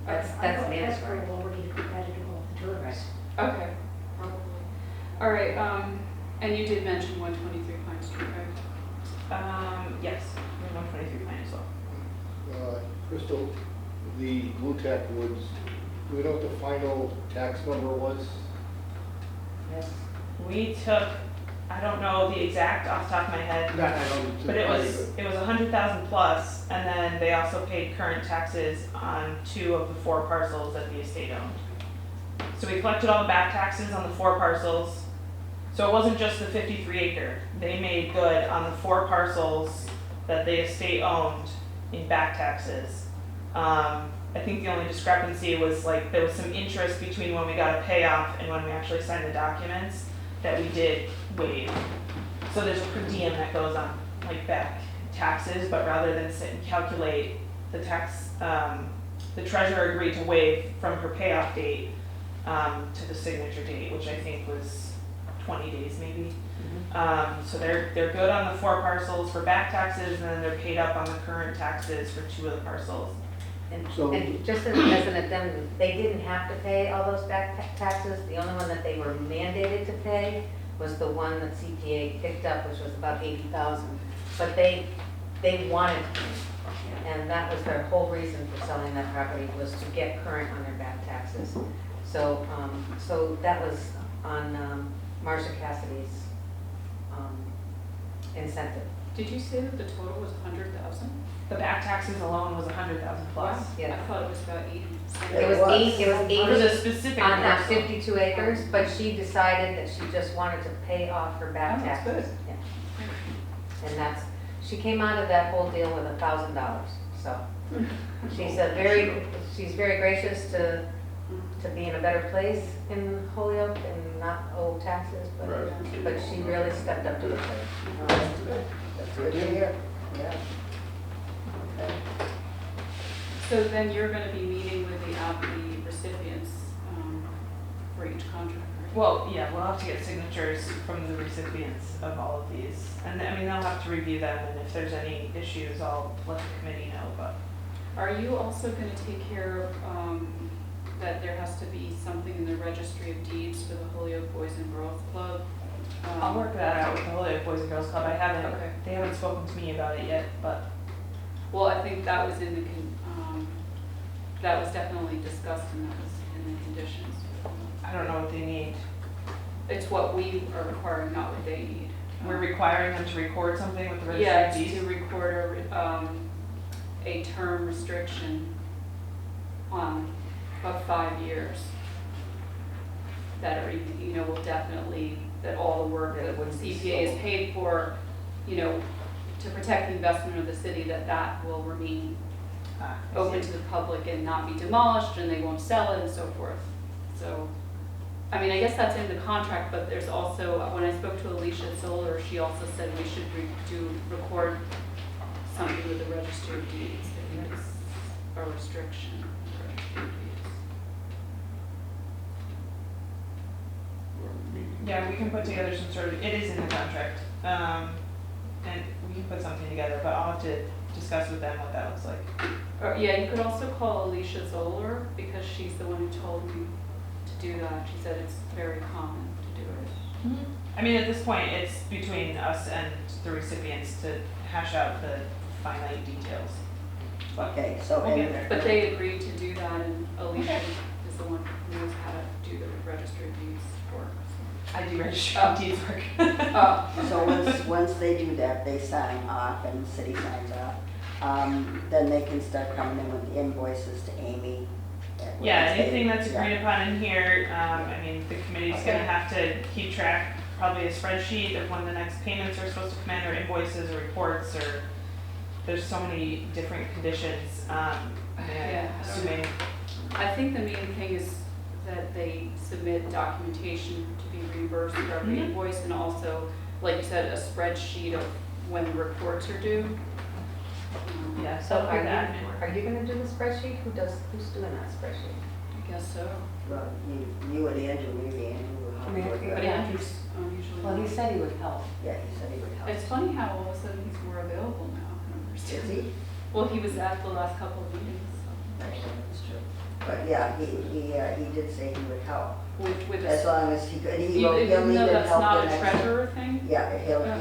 That's I thought mandatory. Casper already put that into all the tourists. Okay, probably. All right, and you did mention 123 Pine Street, right? Yes, we're 123 Pine as well. Crystal, the Gloutak Woods, do we know what the final tax number was? Yes. We took, I don't know the exact off the top of my head, Not, I don't. but it was 100,000 plus, and then they also paid current taxes on 2 of the 4 parcels that the estate owned. So we collected all the back taxes on the 4 parcels. So it wasn't just the 53 acre. They made good on the 4 parcels that the estate owned in back taxes. I think the only discrepancy was like there was some interest between when we got a payoff and when we actually signed the documents that we did waive. So there's a per diem that goes on like back taxes, but rather than sit and calculate the tax, the treasurer agreed to waive from her payoff date to the signature date, which I think was 20 days maybe. So they're good on the 4 parcels for back taxes, and then they're paid up on the current taxes for 2 of the parcels. And, So- and just as an addendum, they didn't have to pay all those back taxes. The only one that they were mandated to pay was the one that CPA picked up, which was about 80,000. But they wanted to pay, and that was their whole reason for selling that property, was to get current on their back taxes. So, so that was on Marcia Cassidy's incentive. Did you say that the total was 100,000? The back taxes alone was 100,000 plus. Yeah. I thought it was about 80. It was was. eight, it was It was 80 a specific on that parcel. 52 acres, but she decided that she just wanted to pay off her back Oh, that's taxes. good. Yeah. And that's, she came out of that whole deal with $1,000, so She's very gracious to be in a better place in Holyoke and not owe taxes, Right. but she really stepped up to the plate. That's good. That's good to hear, yeah. Okay. So then you're gonna be meeting with the recipients for each contract, right? Well, yeah, we'll have to get signatures from the recipients of all of these. And I mean, they'll have to review them, and if there's any issues, I'll let the committee know, but. Are you also gonna take care of, that there has to be something in the registry of deeds for the Holyoke Boys and Girls Club? I'll work that out with the Holyoke Boys and Girls Club. Okay. They haven't spoken to me about it yet, but Well, I think that was in the, that was definitely discussed and that was in the conditions. I don't know what they need. It's what we are requiring, not what they need. We're requiring them to record something with the registry Yeah, of it's deeds. to record a term restriction of 5 years. That are, you know, will definitely, that all the work That that wouldn't be CPA is sold. paid for, you know, to protect the investment of the city, that will remain I open see. to the public and not be demolished, and they won't sell it and so forth. So, I mean, I guess that's in the contract, but there's also, when I spoke to Alicia Zoller, she also said we should record something with the registry of deeds. I think it's a restriction. of the registry of deeds. Yeah, we can put together some sort of, it is in the contract. And we can put something together, but I'll have to discuss with them what that looks like. Or, yeah, you could also call Alicia Zoller, because she's the one who told me to do that. She said it's very common to do it. I mean, at this point, it's between us and the recipients to hash out the finite details. But Okay, so, we'll get and, there. But they agreed to do that, and Alicia is the one who knows how to do the registry of deeds work. I do registry of deeds work. so once they do that, they sign off and the city signs off, then they can start coming in with the invoices to Amy. Yeah, Wednesday. anything that's Yeah. agreed upon in here, I mean, the committee's Okay. gonna have to keep track, probably a spreadsheet of when the next payments are supposed to come in, or invoices, or reports, or there's so many different conditions, Yeah. assuming, I think the main thing is that they submit documentation to be reimbursed for every Mhm. invoice, and also, like you said, a spreadsheet of when the reports are due. yeah, So so are that. you gonna do the spreadsheet? Who's doing that spreadsheet? I guess so. Well, you and Andrew, maybe Andrew will help I mean, you with But that. Yeah. Andrew's usually. Well, he said he would help. Yeah, he said he would help. It's funny how all of a sudden he's more available now. I don't Is understand. he? Well, he was at the last couple of meetings, so. Actually, that's true. But yeah, he did say he would help, With as this, long as he could, he'll even even though help that's the not a next. treasurer thing? Yeah, Yeah.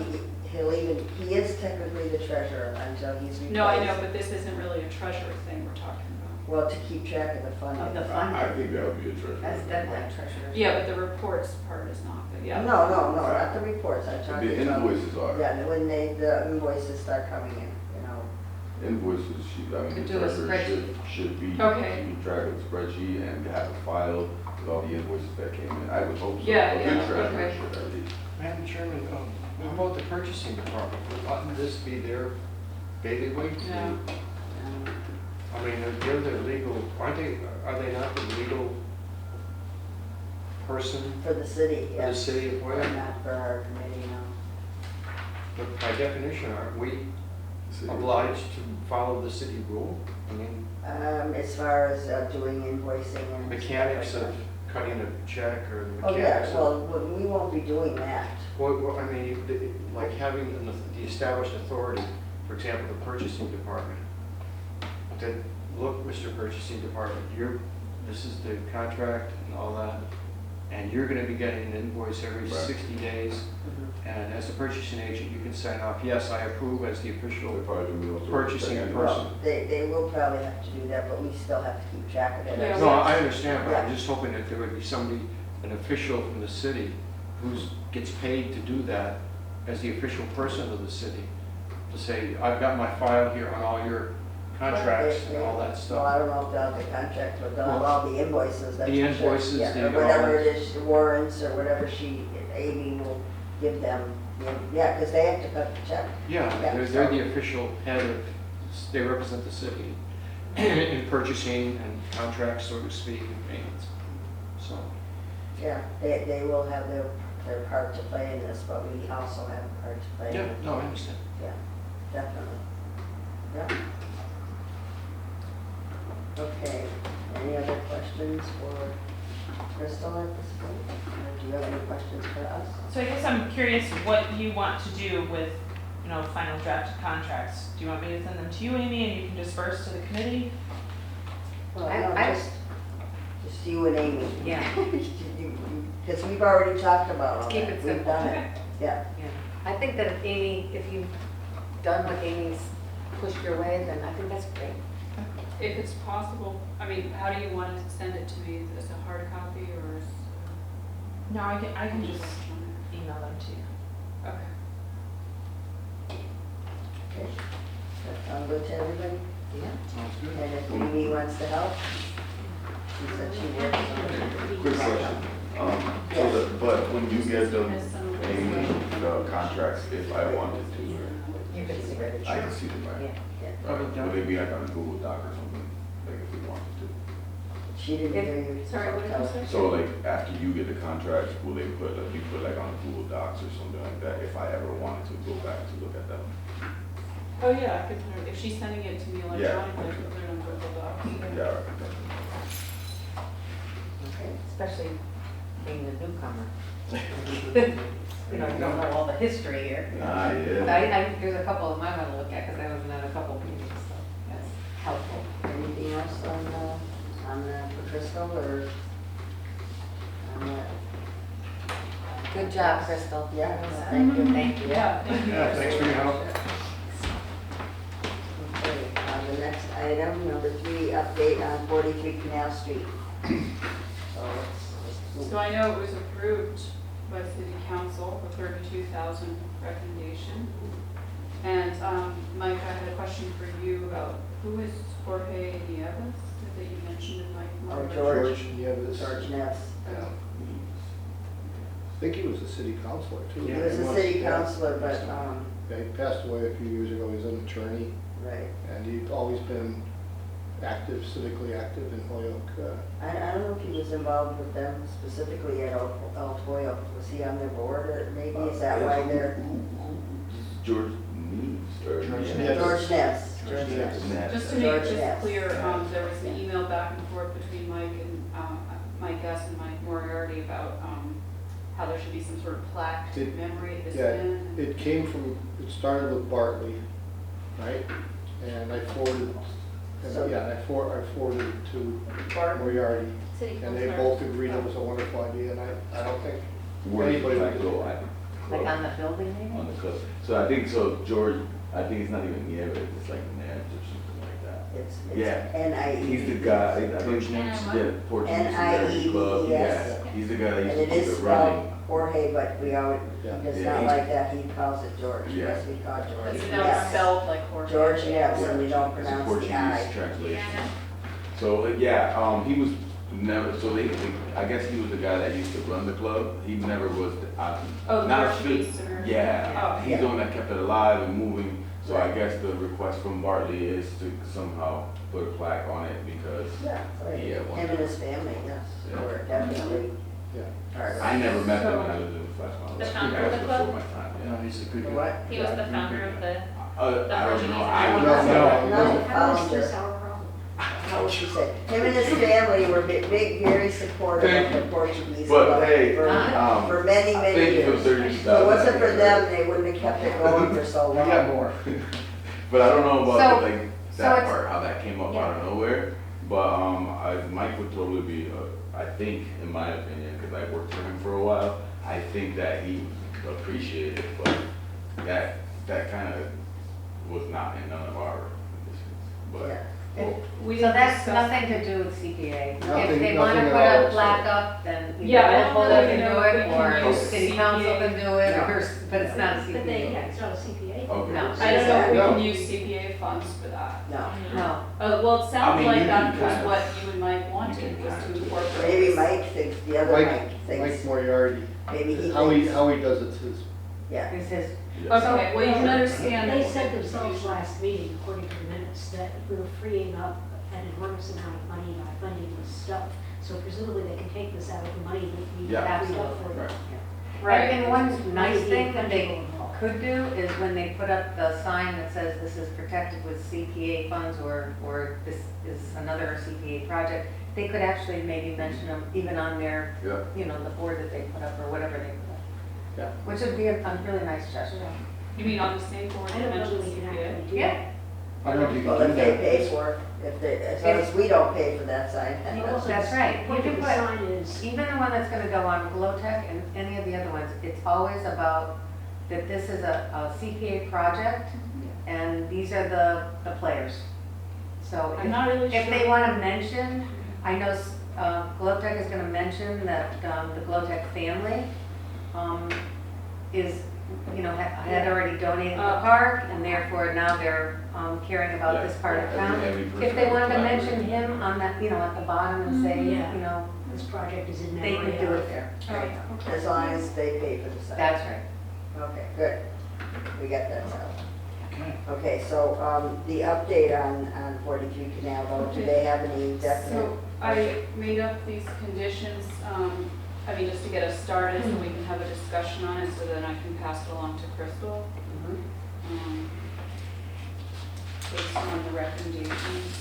he'll even, he is technically the treasurer until he's replaced. No, I know, but this isn't really a treasurer thing we're talking about. Well, to keep track of the funding. Of the I funding. think that would be a treasure. That's definitely treasure. Yeah, but the reports part is not, but yeah. No, not the reports, I'm talking The about. invoices are, Yeah, when the invoices start coming in, you know. invoices, I mean, Could the do a treasurer spreadsheet. should be Okay. keeping track of the spreadsheet and have a file with all the invoices that came in. I would hope so. Yeah, A good yeah, treasurer okay. should at least. Madam Chairman, how about the purchasing department? Oughtn't this be their bailiwick? No. I mean, they're the legal, are they not the legal person For the city, for yeah. the city of But Hoyoke? not for our committee, no. But by definition, aren't we See, obliged to follow the city rule? I mean, As far as doing invoicing and. mechanics stuff of like that. cutting a check or the Oh, mechanics yeah, of. well, we won't be doing that. Well, I mean, like having the established authority, for example, the purchasing department. That, look, Mr. Purchasing Department, this is the contract and all that, and you're gonna be getting an invoice every Right. 60 days. And as a purchasing agent, you can sign off, yes, I approve as the official They probably do real purchasing thing. person. Well, they will probably have to do that, but we still have to keep track of it. Yeah. No, I understand, but I'm Yeah. just hoping that there would be somebody, an official from the city, who gets paid to do that as the official person of the city, to say, I've got my file here on all your contracts and all that Well, I stuff. don't know if they'll have the contract, but they'll have all the invoices. that's The for sure. invoices, Yeah, the, or whatever it is, the warrants or whatever Amy will give them. Yeah, because they have to cut the check. Yeah, Yeah, they're so- the official head of, they represent the city. in purchasing and contracts, so to speak, and maintenance. So, Yeah, they will have their part to play in this, but we also have a part to play in yeah, it. no, I understand. Yeah, definitely. Yeah. Okay, any other questions for Crystal at this point? Or do you have any questions for us? So I guess I'm curious what you want to do with, final drafted contracts. Do you want me to send them to you, Amy, and you can disperse to the committee? Well, I- no, I- just you and Amy. Yeah. Because we've already talked about all Keep that. it We've simple. done it. Yeah. Yeah. I think that if Amy, if you've done what Amy's pushed your way, then I think that's great. If it's possible, I mean, how do you want to send it to me? Is it a hard copy or is? No, I can just email them to you. Okay. Okay. That sound good to everybody? Yeah. Sounds good. And if Amy wants to help, she said she works on it. Quick question, but when you get them, Amy, the contracts, if I wanted to, You can see it. I can see them, right? Yeah. Would they be like on a Google Doc or something, like if we wanted to? She didn't hear you. Sorry, what did you say? So like, after you get the contracts, will they put, like, you put like on Google Docs or something like that, if I ever wanted to go back to look at them? Oh, yeah, I could, if she's sending it to me Yeah. electronically, I could put it on Google Docs. Yeah, all right. Okay. Especially being the newcomer. You don't know all the history here. Ah, yeah. There's a couple of mine I want to look at because I wasn't at a couple meetings, so that's helpful. Anything else on for Crystal or? on that? Good job, Crystal. Yeah, thank you. Thank you. Yeah, thank you. Yeah, thanks for your help. Okay, the next item, number 3, update on 43 Canal Street. So let's just So I know it was approved by city council, the 32,000 recommendation. And Mike, I had a question for you about who is Jorge Nieves that you mentioned in my. Oh, George. Yeah, this, George Ness. yeah. I think he was a city councilor too. He was a city Yeah. councilor, but, Yeah, he passed away a few years ago. He was an attorney, right. and he'd always been active, civically active in Holyoke. I don't know if he was involved with them specifically at El Toyo. Was he on their board or maybe? Is that why they're? George Neves, or? George yeah. Neves. George Ness. George George Ness. Ness. Just to make George this Ness. clear, there was an email back and forth between Mike and Mike Guess and Mike Moriarty about how there should be some sort of plaque to It- commemorate this Yeah, man. it came from, it started with Bartley, right? And I forwarded, So- I forwarded it to Bart? Moriarty, City and they councilor. both agreed it was a wonderful idea, and I don't think Where did anybody the would flag go? Like on the building maybe? On the cliff. So I think, so George, I think it's not even Nieves, it's like Neves or something like that. It's Yeah. N-I-E. He's the guy, I think, George Neves? yeah, Portuguese N-I-E-V-E-S. Club, yeah. He's the guy that And used it to do is the running. spelled Jorge, but we always, he Yeah. does Yeah, not he- like that. He calls it George. Yeah. Yes, we call it George. It's Yes. now spelled like Jorge. George Ness, and we don't It's a pronounce the Portuguese I. translation. Yeah. So, he was never, so I guess he was the guy that used to run the club. He never was, Oh, the not Portuguese fit- center. Yeah, Oh, he's yeah. the one that kept it alive and moving. So I Right. guess the request from Bartley is to somehow put a plaque on it because Yeah, right. Yeah, one- Him and his family, yes, Yeah. were definitely Yeah. part of it. I never met him when I was in Flash Mountain. The founder of the Before club? my time, No, yeah. he's a good The guy. what? He was the founder of the, I don't know, I was No, no. How is this our problem? How would you say? Him and his family were big, very supportive of the Portuguese But club hey, for many, many thank you for years. 30 If it wasn't for them, they wouldn't have kept it going for so long. Yeah, more. But I don't know about So- like so that it's- part, how that came up out of nowhere. But Mike would totally be, I think, in my opinion, because I worked for him for a while, I think that he appreciated it, but that kind of was not in none of our conditions. But Yeah. We So didn't that's discuss- nothing to do with CPA. If Nothing- they want to nothing put at all, a so- plaque up, then Yeah, I either don't Bulldozer really can know do if we it, can or use city council CPA. can do it, No. but it's not But they, CPA. yeah, it's not a CPA. okay. No. I don't know if we No. can use CPA funds for that. No, No. Well, it I sounds mean, like you that can was kind of- what you and Mike wanted, can was kind to of do it. incorporate. maybe this. Mike thinks, the other Mike Mike thinks, Moriarty, maybe he how thinks, he does it's his. yeah. It says, Yes. Okay, well, you can understand. They that- said themselves last meeting, according to the minutes, that we were freeing up an enormous amount of money by funding this stuff. So presumably they can take this out of the money that we Yeah. freed up for Right. them. Right. And one nice Maybe thing that they fungible involved. could do is when they put up the sign that says this is protected with CPA funds or this is another CPA project, they could actually maybe mention them even on their, Yeah. you know, the board that they put up or whatever they put up. Yeah. Which would be a really nice gesture. You mean on the same board I that don't know mentions that we can CPA? actually do Yeah. that. I don't know if you Well, can if do they that. pay for it, as long as we don't pay for that sign. And also, That's right. the point You of can the put- sign is, Even the one that's gonna go on Gloutak and any of the other ones, it's always about that this is a CPA project and these are the players. So I'm not really sure. if they wanna mention, I know Gloutak is gonna mention that the Gloutak family is, you know, had already donated the park and therefore now they're caring about this part of town. If they wanted to mention him on that, you know, at the bottom and say, Yeah. you know, this project is in they memory could do of. it there. Okay. As long as they pay for the sign. That's right. Okay, good. We got that settled. Okay, so, the update on 43 Canal, though, do they have any definite? So I made up these conditions, I mean, just to get us started, so we can have a discussion on it, so then I can pass it along to Crystal, Mhm. based on the recommendations.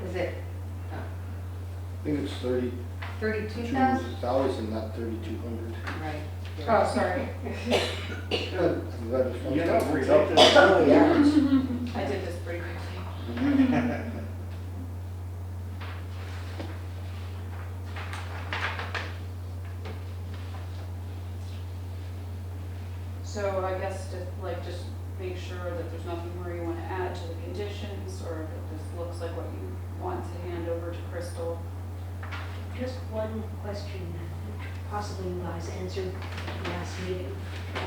Is it I think it's $32,000? $32,000 and not 3,200. Right. Oh, sorry. Good. I'm glad it's- You gotta I'm protect glad- it. Oh, yeah. I did this pretty quickly. So I guess to, like, just make sure that there's nothing more you want to add to the conditions, or if this looks like what you want to hand over to Crystal. Just one question, possibly you guys answered at the last meeting.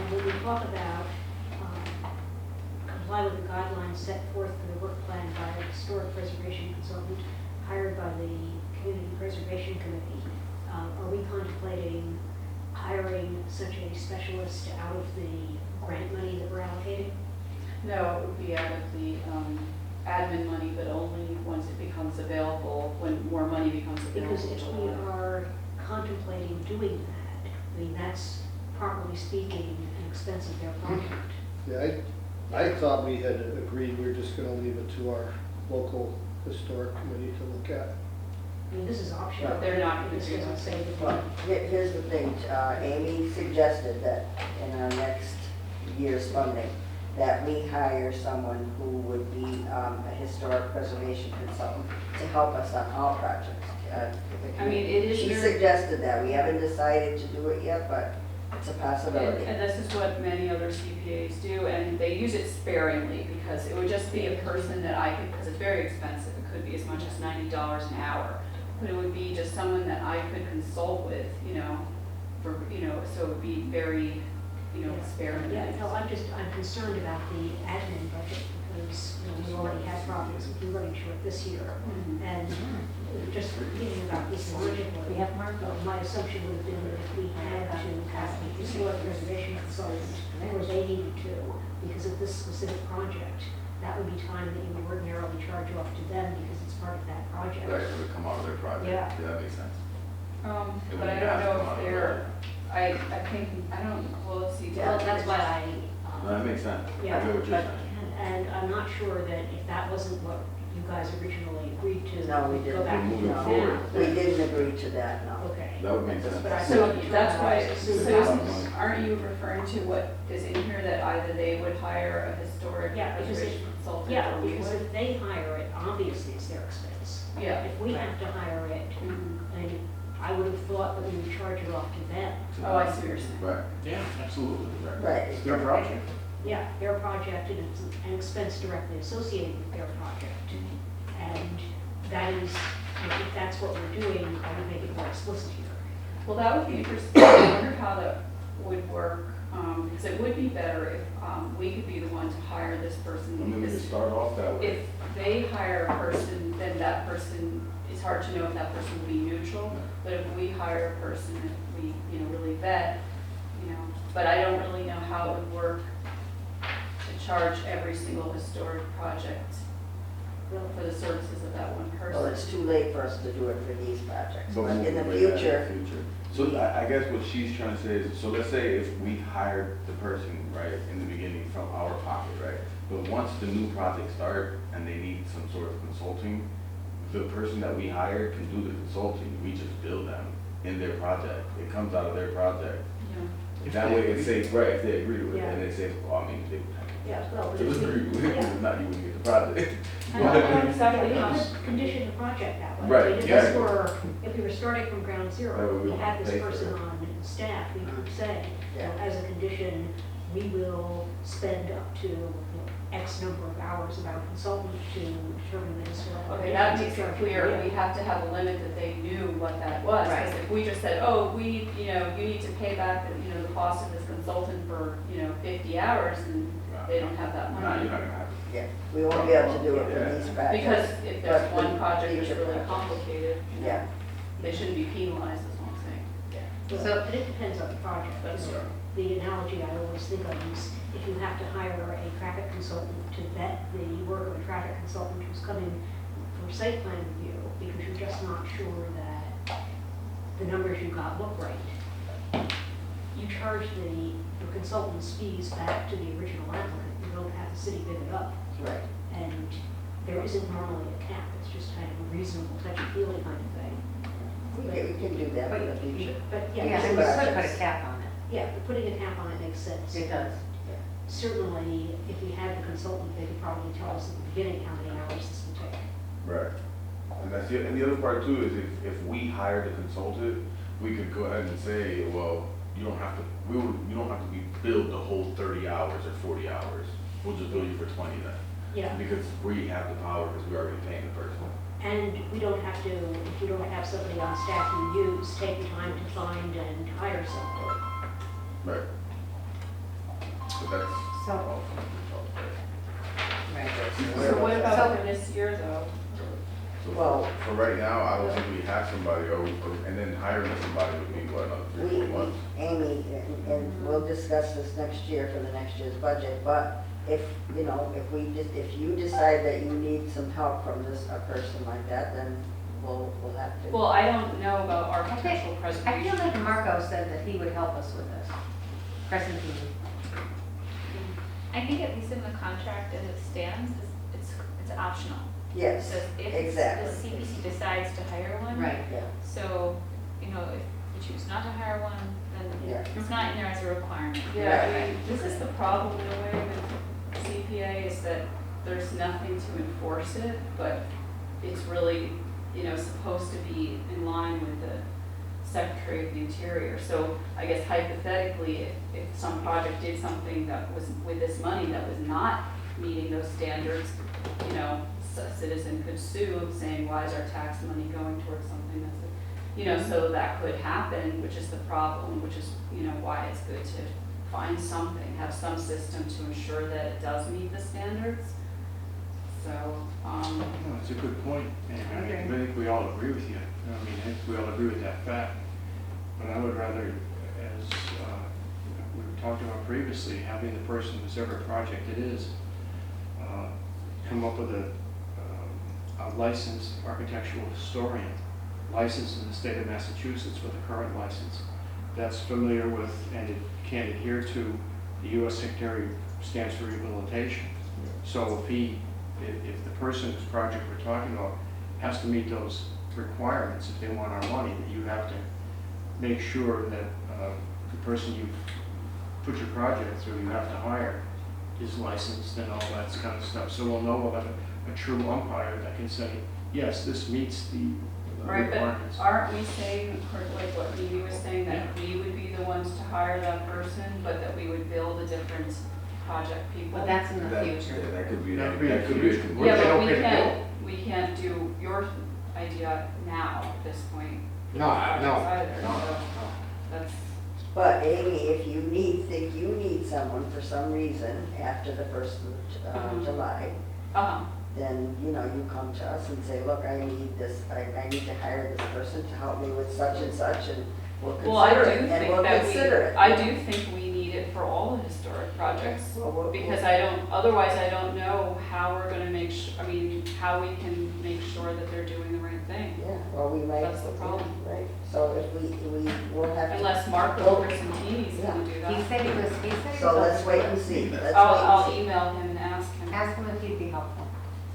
When we talk about comply with the guidelines set forth for the work plan by a historic preservation consultant hired by the Community Preservation Committee, are we contemplating hiring such a specialist out of the grant money that we're allocating? No, it would be out of the admin money, but only once it becomes available, when more money becomes available. Because if to we the- are contemplating doing that, I mean, that's, properly speaking, an expense of their project. Yeah, I thought we had agreed we were just gonna leave it to our local historic committee to look at. I mean, this is optional. But they're not gonna This do doesn't that. say that. Well, here's the thing, Amy suggested that in our next year's funding, that we hire someone who would be a historic preservation consultant to help us on all projects. I mean, it is She very- suggested that, we haven't decided to do it yet, but it's a possibility. And this is what many other CPAs do, and they use it sparingly, because it would just be a person that I could, because it's very expensive, it could be as much as $90 an hour. But it would be just someone that I could consult with, for, so it would be very, sparingly. Yeah, no, I'm concerned about the admin budget because, we already had problems with running short this year. Mhm. And just thinking about this logically. We have Marco. My assumption would have been that if we had to have a historic preservation consultant, or they needed to, because of this specific project, that would be time that you would ordinarily charge off to them because it's part of that project. That would come out of their project. Yeah. That makes sense. But I don't know if they're, I think, I don't, well, let's see. Well, that's why I. No, that makes sense. I Yeah, get what you're but, saying. and I'm not sure that if that wasn't what you guys originally agreed to. No, we go didn't. back Moving to forward. now. We didn't agree to that, no. Okay. That would make sense. But I So thought you that's why, guys so assumed isn't- aren't you referring to what is in here, that either they would hire a historic Yeah, because preservation consultant? Yeah, or we because would? if they hire it, obviously it's their expense. Yeah. If we have to hire it, Mhm. I mean, I would have thought that we would charge it off to them. Oh, I see what you're saying. Right, Yeah, absolutely. Right. It's their project. Yeah, their project, and it's an expense directly associated with their project. And that is, if that's what we're doing, I would make it more explicit here. Well, that would be interesting. I wonder how that would work, because it would be better if we could be the one to hire this person. and then we can Because start off that way. if they hire a person, then that person, it's hard to know if that person will be neutral. But if we hire a person, if we, really vet, but I don't really know how it would work to charge every single historic project for the services of that one person. Well, it's too late for us to do it for these projects, but in the moving way back future, in the future. So I guess what she's trying to say is, so let's say if we hired the person, right, in the beginning from our pocket, right? But once the new project starts and they need some sort of consulting, the person that we hired can do the consulting, we just bill them in their project. It comes out of their project. Yeah. That way it says, right, if they agree to it, Yeah. and they say, well, I mean, they would have Yeah, well, to disagree with it, yeah. if not, you wouldn't get the project. I don't know exactly We how. could condition the project that way. Right, I mean, if yeah. this were, if we were starting from ground That zero, way we we had don't this pay for person it. on staff, we could say, Yeah. as a condition, we will spend up to X number of hours of our consultant to determine the historical. Okay, that conditions makes it of clear, the we have to have a limit that they knew what that was. Right. Because if we just said, oh, you need to pay back, the cost of this consultant for, 50 hours, and they don't have that Nah, money. you're not gonna have it. yeah, we won't be able to do it for these projects. Because if there's But one project that's future really projects. complicated, Yeah, they shouldn't be penalized, is what I'm saying. Well, So- and it depends on the project. That's You know, the analogy I always think of is if you have to hire a traffic consultant to vet the work of a traffic consultant who's coming for site plan review, because you're just not sure that the numbers you got look right, you charge the consultant's fees back to the original applicant. You don't have the city bid it up. right. And there isn't normally a cap. It's just kind of a reasonable touchy-feely kind of thing. We can do that in the future. But Yeah, yeah, and we could put a cap on it. yeah, but putting a cap on it makes sense. It does. Certainly, if we had the consultant, they could probably tell us at the beginning how many hours this will take. Right. And that's the, and the other part too is if we hired a consultant, we could go ahead and say, well, you don't have to, you don't have to be billed the whole 30 hours or 40 hours. We'll just bill you for 20 then. Yeah, Because we have the power because we're already paying the person. and we don't have to, if you don't have somebody on staff you use, take the time to find and hire somebody. Right. But that's. So- Right. So what about for this year, though? So Well- for right now, I don't think we have somebody, and then hiring somebody would be, what, another 3 or 4 months? Amy, and we'll discuss this next year for the next year's budget, but if you decide that you need some help from a person like that, then we'll have to. Well, I don't know about I architectural think, preservation. I feel like Marco said that he would help us with this presentation. I think at least in the contract as it stands, it's optional. It Yes, says if exactly. the CPC decides to hire one. Right. yeah, So, if you choose not to hire one, then Yeah. it's not in there as a requirement. Yeah, I mean, this is the problem in a way with CPA is that there's nothing to enforce it, but it's really, supposed to be in line with the Secretary of the Interior. So I guess hypothetically, if some project did something that was with this money that was not meeting those standards, a citizen could sue saying, why is our tax money going towards something that's, so that could happen, which is the problem, which is, why it's good to find something, have some system to ensure that it does meet the standards. So, No, it's a good point, and I think we all agree with you. I think we all agree with that fact. But I would rather, as we talked about previously, having the person, whoever project it is, come up with a licensed architectural historian, licensed in the state of Massachusetts with a current license, that's familiar with and it can adhere to the U.S. Secretary stands for rehabilitation. So if the person whose project we're talking about has to meet those requirements, if they want our money, that you have to make sure that the person you put your project through, you have to hire, is licensed and all that kind of stuff. So we'll know we'll have a true umpire that can say, yes, this meets the Right, but requirements. aren't we saying, or like what Mimi was saying, that we would be the ones to hire that person, but that we would bill the different project people? But that's in the That- future. yeah, that could be, That that could be could be a future. conclusion. Yeah, They but don't pay the bill. we can't do your idea now at this point. No, no, Either, no, so no. that's, But Amy, if you think you need someone for some reason after the 1st of July, then, you come to us and say, look, I need this, I need to hire this person to help me with such and such, and we'll well, I do consider it, and think we'll that consider it. I do think we need it for all the historic projects. Well, Because otherwise I don't know how we're gonna how we can make sure that they're doing the right thing. Yeah, well, we might. That's the problem. Right, so if we will have to. Unless Marco Crescentini's gonna do He that. said he was. So let's wait and see, let's wait I'll and see. email him and ask him. Ask him if he'd be helpful.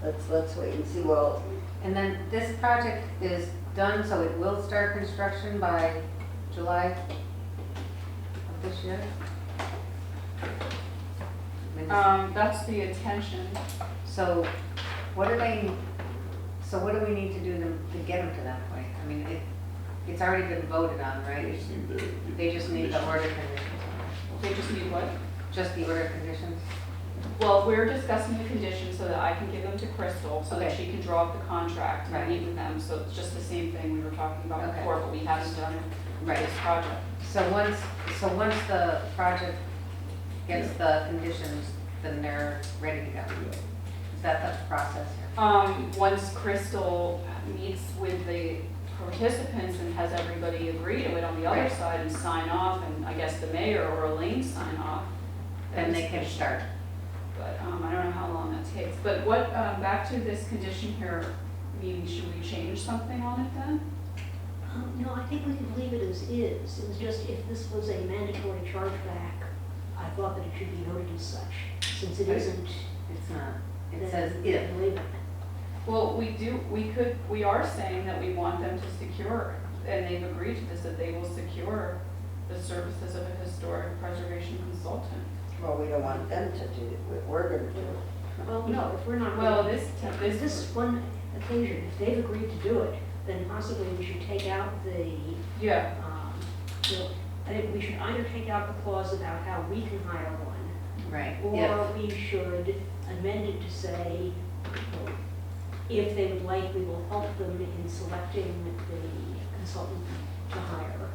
Let's wait and see, well, And then this project is done, so it will start construction by July of this year? That's the intention. So what do we need to do to get them to that point? I mean, it's already been voted on, They right? just need the- They just need the order conditions. They just need what? Just the order conditions? Well, we're discussing the conditions so that I can give them to Crystal, so that Okay. she can draw up the contract and Right. meet with them. So it's just the same thing we were talking about Okay. before, but we haven't done it for Right. this project. So once the project gets the conditions, then they're ready to go. Is that the process here? Once Crystal meets with the participants and has everybody agree to it on the other Right. side and sign off, and I guess the mayor or Elaine sign off. Then they can start. But, I don't know how long that takes. But what, back to this condition here, meaning should we change something on it then? No, I think we can leave it as is. It was just if this was a mandatory chargeback, I thought that it should be noted as such. Since it Right. isn't, It's not. It then says we if. can leave it. Well, we are saying that we want them to secure, and they've agreed to this, that they will secure the services of a historic preservation consultant. well, we don't want them to do it, we're gonna do it. Well, no, if we're not. Well, going- this, This one occasion, if they've agreed to do it, then possibly we should take out yeah, I think we should either take out the clause about how we can hire one, Right. or we should amend it to say, if they would like, we will help them in selecting the consultant to hire.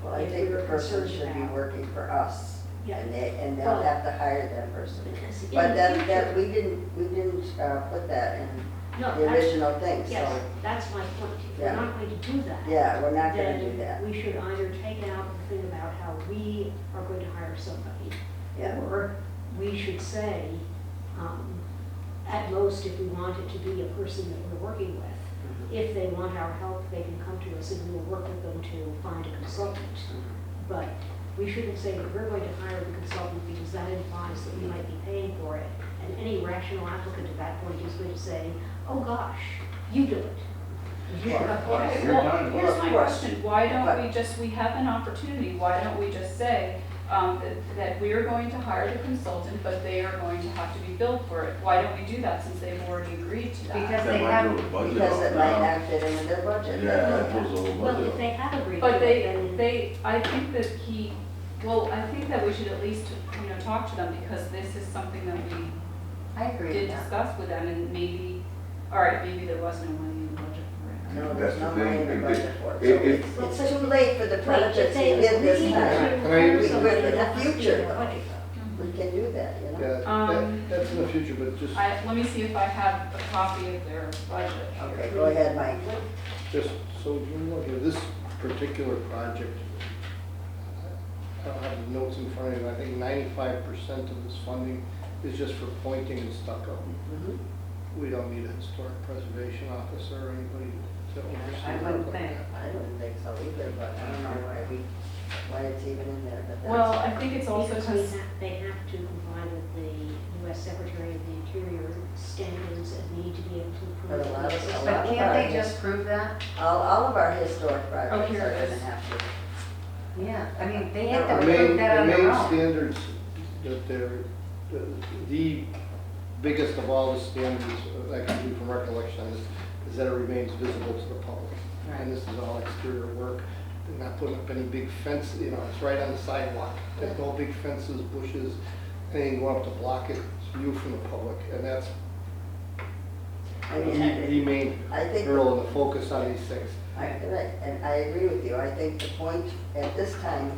Well, I If think we the were person concerned should be about- working for us, Yeah. and they'll Well- have to hire that person. Because in But the that, future- we didn't put that in No, the that's, original thing, so, yes, that's my point. If we're Yeah. not going to do that. yeah, we're not gonna do that, Then we should either take out the thing about how we are going to hire somebody, yeah. or we should say, at most, if we want it to be a person that we're working with, if they want our help, they can come to us and we will work with them to find a consultant. But we shouldn't say that we're going to hire the consultant because that implies that we might be paying for it. And any rational applicant at that point is going to say, oh gosh, you do it. okay, You're well, done. here's Well, my of course. question, why don't But- we have an opportunity, why don't we just say, that we are going to hire the consultant, but they are going to have to be billed for it? Why don't we do that since they've already agreed to that? Because That they might have, throw the budget Because off it might now. not fit into their budget. Yeah, that throws the whole Well, budget if off. they have agreed to But it, then. I think that I think that we should at least, talk to them, because this is something that we I agree did with that. discuss with them, and maybe there was no money in the budget for it. No, That's there's no the money in thing. the budget for it, It- so it's too late for the Wait, if projects we they did agree this to time. hire We- somebody, in the that must be future, their though. budget. We can do that, That's in the future, but just, Let me see if I have a copy of their budget here. Okay, go ahead, Mike. just, so you look at this particular project, I don't have the notes in front of me, I think 95% of this funding is just for pointing and stucco. Mhm. We don't need a historic preservation officer or anybody to oversee. I work wouldn't like think. that. I don't think so either, but I don't know why it's even in there, but that's. Well, I think it's also Because because, they have to comply with the U.S. Secretary of the Interior standards and need to be able to But prove. a lot of- that- a lot But of can't they projects. just prove that? All of our historic projects here are it gonna is. have to. Yeah, I mean, they The have to The prove main, that the on their main own. standards that the biggest of all the standards, I can do from recollection on this, is that it remains visible to the public. Right. And this is all exterior work. They're not putting up any big fence, you know, it's right on the sidewalk. There's no big fences, bushes, anything going up to block it. It's view from the public, and that's I mean, the main I think, hurdle and the focus on these things. right, and I agree with you. I think the point at this time,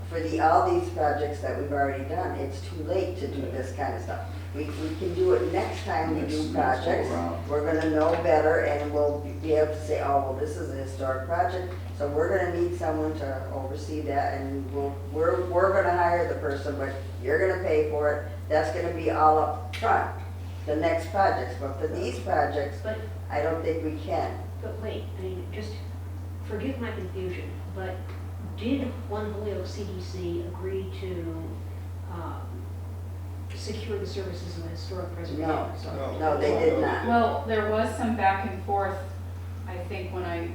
for all these projects that we've already done, it's too late to do this kind of stuff. We can do it next time we do Next projects. go around. We're gonna know better and we'll be able to say, oh, well, this is a historic project, so we're gonna need someone to oversee that, and we're gonna hire the person, but you're gonna pay for it. That's gonna be all up front, the next projects, but for these projects, But, I don't think we can. but wait, I mean, just forgive my confusion, but did One Holyoke CDC agree to secure the services of the historic preservation? No, Consultant? no, they did not. Well, there was some back and forth, I think, when I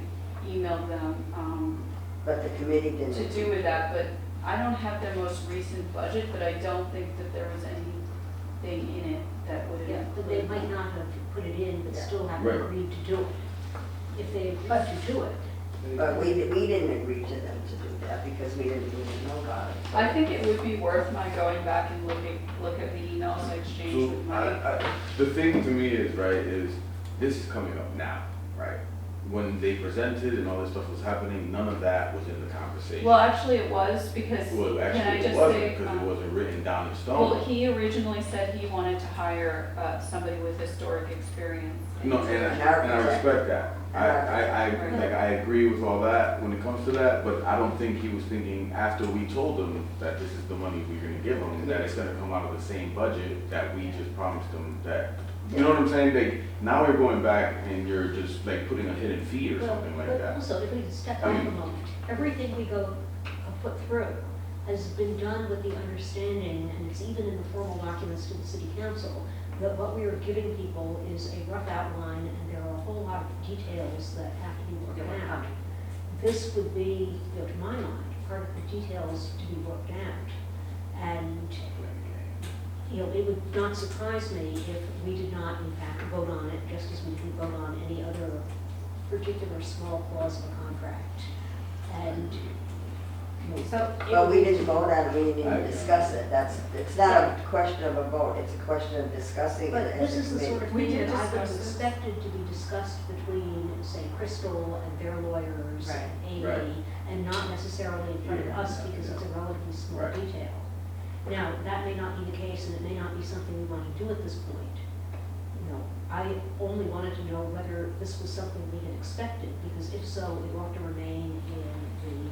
emailed them, But the committee didn't. to do with that, but I don't have their most recent budget, but I don't think that there was anything in it that would Yeah, have. but they might not have put it in, but Yeah. still haven't Right. agreed to do it. If they agreed to do it, But we didn't agree to them to do that because we didn't know about it. I think it would be worth my going back and look at the emails I exchanged with Mike. The thing to me is, right, is this is coming up now, right? When they presented and all this stuff was happening, none of that was in the conversation. Well, actually it was, because, Well, can I actually, it just wasn't, say? because it wasn't written down in Well, stone. he originally said he wanted to hire somebody with historic experience. No, and I respect that. I agree with all that when it comes to that, but I don't think he was thinking after we told him that this is the money we're gonna give him, that it's gonna come out of the same budget that we just promised him that. You know what I'm saying? Like, now we're going back and you're just like putting a hidden fee or something like but that. also, if we could step I back a mean- moment, everything we put through has been done with the understanding, and it's even in the formal documents to the city council, that what we are giving people is a rough outline, and there are a whole lot of details that have to be worked out. This would be, to my mind, part of the details to be worked out. And, it would not surprise me if we did not, in fact, vote on it, just as we can vote on any other particular small clause of a contract. And, So, Well, we didn't vote on it, we didn't I- even discuss it. It's not a question of a vote, it's a question of discussing it but as this a is the sort committee. of We thing did that I would have discuss this. expected to be discussed between, say, Crystal and their lawyers Right. and Right. Amy, and not necessarily in front of us because it's a relatively small Right. detail. Now, that may not be the case, and it may not be something we want to do at this point. I only wanted to know whether this was something we had expected, because if so, it ought to remain in the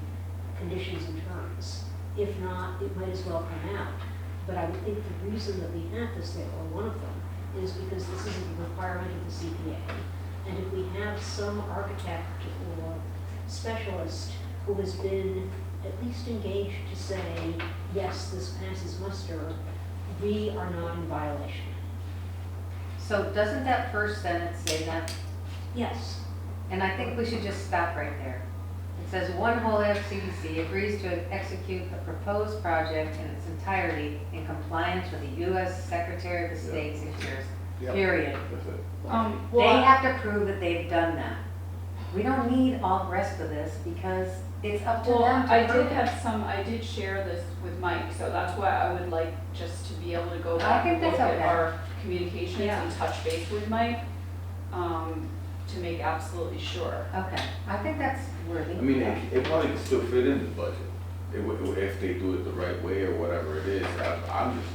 conditions and terms. If not, it might as well come out. But I would think the reason that we have this there, or one of them, is because this is a requirement of the CPA. And if we have some architect or specialist who has been at least engaged to say, yes, this passes muster, we are not in violation. so doesn't that first sentence say that? Yes. And I think we should just stop right there. It says, One Holyoke CDC agrees to execute the proposed project in its entirety in compliance with the U.S. Secretary of the State signatures, Yep. period. That's it. They Well, have to prove that they've done that. We don't need all the rest of this because it's up to well, them I to prove did it. have I did share this with Mike, so that's why I would like just to be able to go back think and look that's at okay. our communications Yeah. and touch base with Mike, to make absolutely sure. Okay, I think that's worthy. I mean, it probably could still fit in the budget, if they do it the right way or whatever it is. I'm just,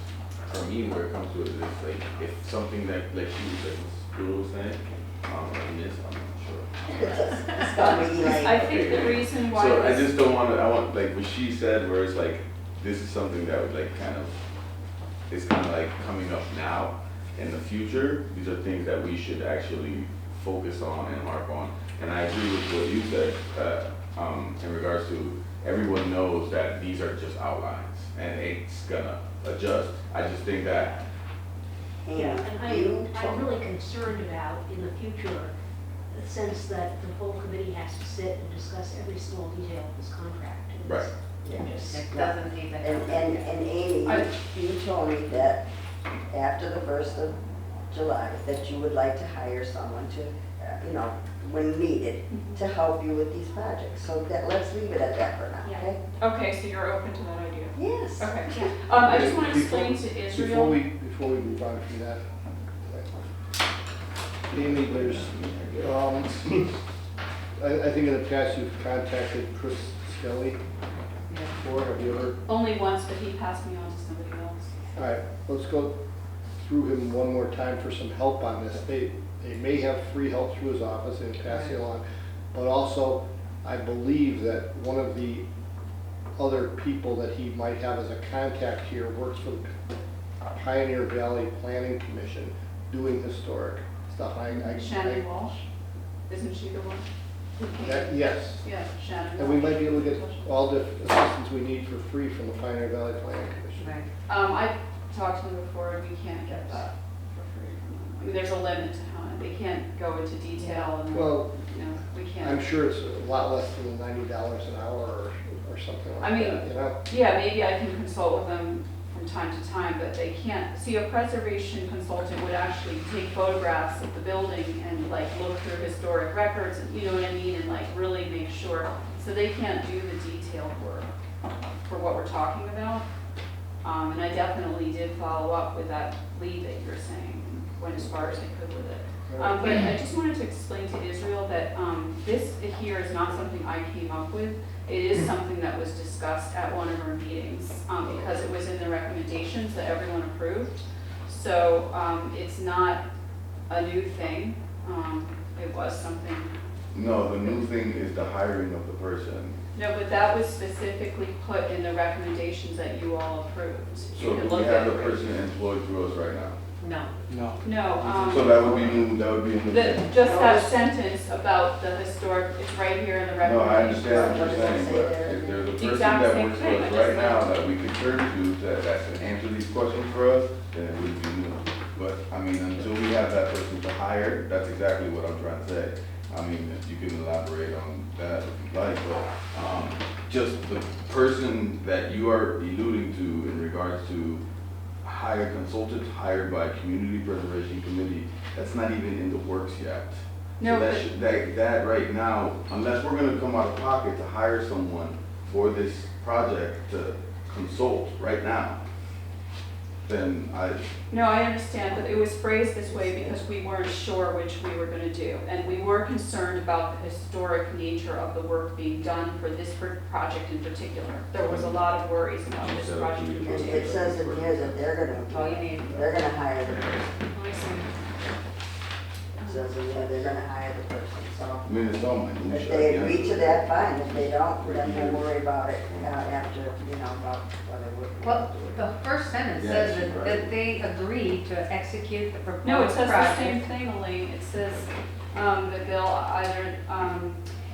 for me, where it comes to it is like, if something that, like she was saying, in this, I'm not sure. It's gonna be like. I think the reason why. So I this- just don't want to, I want, like what she said, where it's like, this is something that would like kind of, it's kind of like coming up now. In the future, these are things that we should actually focus on and harp on. And I agree with what you said, in regards to, everyone knows that these are just outlines and it's gonna adjust. I just think that, Yeah, And and you I'm told, really concerned about, in the future, the sense that the whole committee has to sit and discuss every small detail of this contract. And it's- Right. just- It doesn't need that. and Amy, I- you told me that after the 1st of July, that you would like to hire someone to, when needed, to help you with these projects. So let's leave it at that for now, okay? Okay, so you're open to that idea? Yes. Okay. I just want to explain to Before Israel. we move on from that, Amy, there's, I think in the past you've contacted Chris Skelly before, have you ever? Only once, but he passed me on to somebody else. All right, let's go through him one more time for some help on this. They may have free help through his office and pass it along, but also I believe that one of the other people that he might have as a contact here works for the Pioneer Valley Planning Commission doing historic stuff. Shannon Walsh, isn't she the one? who came? Yes, Yeah, Shannon. and we Walsh. might be able to get all the assistance we need for free from the Pioneer Valley Planning Commission. Right. I talked to them before, and we can't get that for free from them. I mean, there's a limit to how, they can't go into detail and, Well, we can't. I'm sure it's a lot less than the $90 an hour or something like I mean, that, you know? Yeah, maybe I can consult with them from time to time, but they can't. See, a preservation consultant would actually take photographs of the building and like look through historic records, and you know what I mean, and like really make sure. So they can't do the detailed work for what we're talking about. And I definitely did follow up with that lead that you're saying, went as far as I could with it. But I just wanted to explain to Israel that this here is not something I came up with. It is something that was discussed at one of our meetings because it was in the recommendations that everyone approved. So it's not a new thing. It was something. No, the new thing is the hiring of the person. No, but that was specifically put in the recommendations that you all approved. You So can do look we have at the it. person employed through us right now? No. No. No. So that would be new, that would be in the. Just that sentence about the historic, it's right here in the No, I recommendations. understand what you're What saying, does it but say there? if there's a person Exact that same works for thing, us I right just now said. that we can turn to that can answer these questions for us, then it would be new. But, I mean, until we have that person to hire, that's exactly what I'm trying to say. I mean, if you can elaborate on that if you'd like, but, just the person that you are alluding to in regards to hire consultants hired by Community Preservation Committee, that's not even in the works yet. No, So but- that right now, unless we're gonna come out of pocket to hire someone for this project to consult right now, then No, I understand, but it was phrased this way because we weren't sure which we were gonna do. And we were concerned about the historic nature of the work being done for this project in particular. There was a lot of worries about this project in And particular. it says in here that Oh, you need. they're gonna hire the person. Let me see. It says in there they're gonna hire the person, so. I mean, it's all my If they agree to that, fine. If they don't, then we'll worry about it after, about whether we're. Well, the first sentence Yeah, says she's that right. they agree to execute the proposed No, it project. says the same thing, Elaine. It says that they'll either,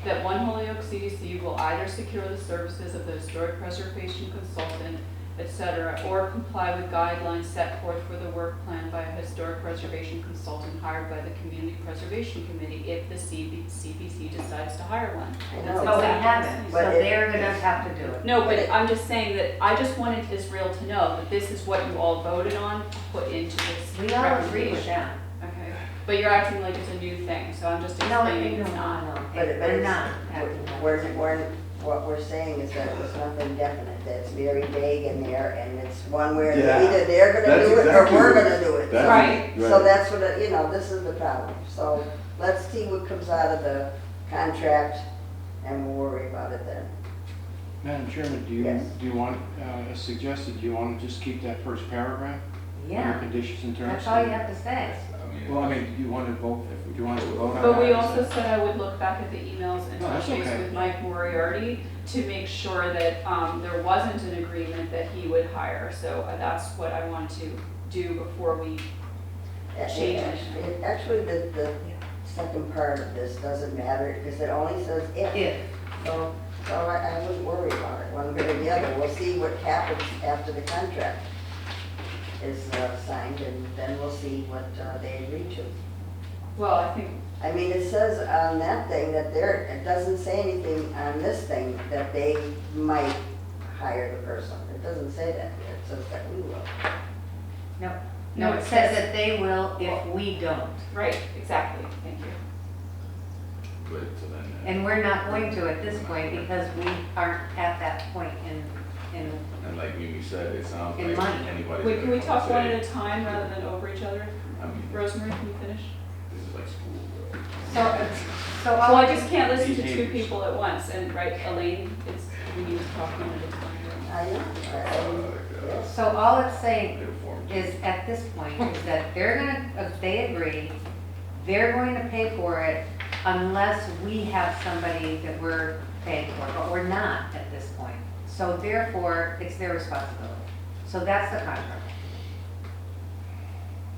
that One Holyoke CDC will either secure the services of the historic preservation consultant, et cetera, or comply with guidelines set forth for the work plan by a historic preservation consultant hired by the Community Preservation Committee if the CPC decides to hire one. That's But we exactly haven't, But so it- they're gonna have to do it. No, but I'm just saying that I just wanted Israel to know that this is what you all voted on, to put into this We all agree with recommendation. that. Okay, but you're acting like it's a new thing, so I'm just No, explaining it's not. But We're it's, not acting like what we're saying is that there's nothing definite, that's very vague in there, and it's one where Yeah, either they're gonna that's do it or exactly we're what- gonna do it. that's Right. So that's what, this is the problem. So let's see what comes out of the contract, and we'll worry about it then. Madam Chairman, Yes. do you want, as suggested, do you want to just keep that first paragraph? Under Yeah, conditions and terms? that's all you have to say. Well, I mean, do you want to vote, do you want us to vote on that? But we Is also that- said I would look back at the emails and No, touch that's base okay. with Mike Moriarty to make sure that there wasn't an agreement that he would hire. So that's what I want to do before we change it. Actually, the second part of this doesn't matter, because it only says if. If. So I wouldn't worry about it, one way or the other. We'll see what happens after the contract is signed, and then we'll see what they agree to. Well, I think, I mean, it says on that thing that it doesn't say anything on this thing that they might hire the person. It doesn't say that here, it says that we will. No, No, it says that they will if we don't. Right, exactly, thank you. But so then, And we're not going to at this point because we aren't at that point in and like Mimi said, it sounds In like money. anybody's. Wait, can we gonna talk say, one at a time rather than over each other? I mean, Rosemary, can you finish? this is like school, bro. So Well, all I just can't listen to two Behaviors. people at once, and right, Elaine, we need to talk one at a time. I know. Yes. So all it's saying They're formed. is, at this point, is that they're gonna, if they agree, they're going to pay for it unless we have somebody that we're paying for, but we're not at this point. So therefore, it's their responsibility. So that's the contract.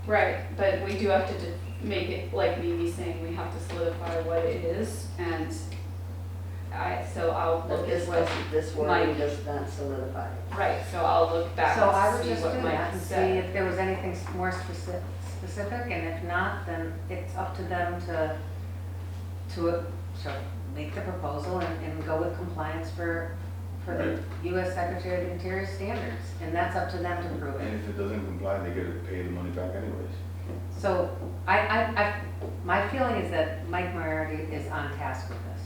Right, but we do have to make it, like Mimi saying, we have to solidify what it is, and so I'll But look this at what, this wording Mike- does not solidify it. right, so I'll look back So I would and see just do what that Mike and see said. if there was anything more specific, and if not, then it's up to them to make the proposal and go with compliance for the US Secretary of the Interior standards, and that's up to them to prove it. And if it doesn't comply, they get to pay the money back anyways. So my feeling is that Mike Moriarty is on task with this,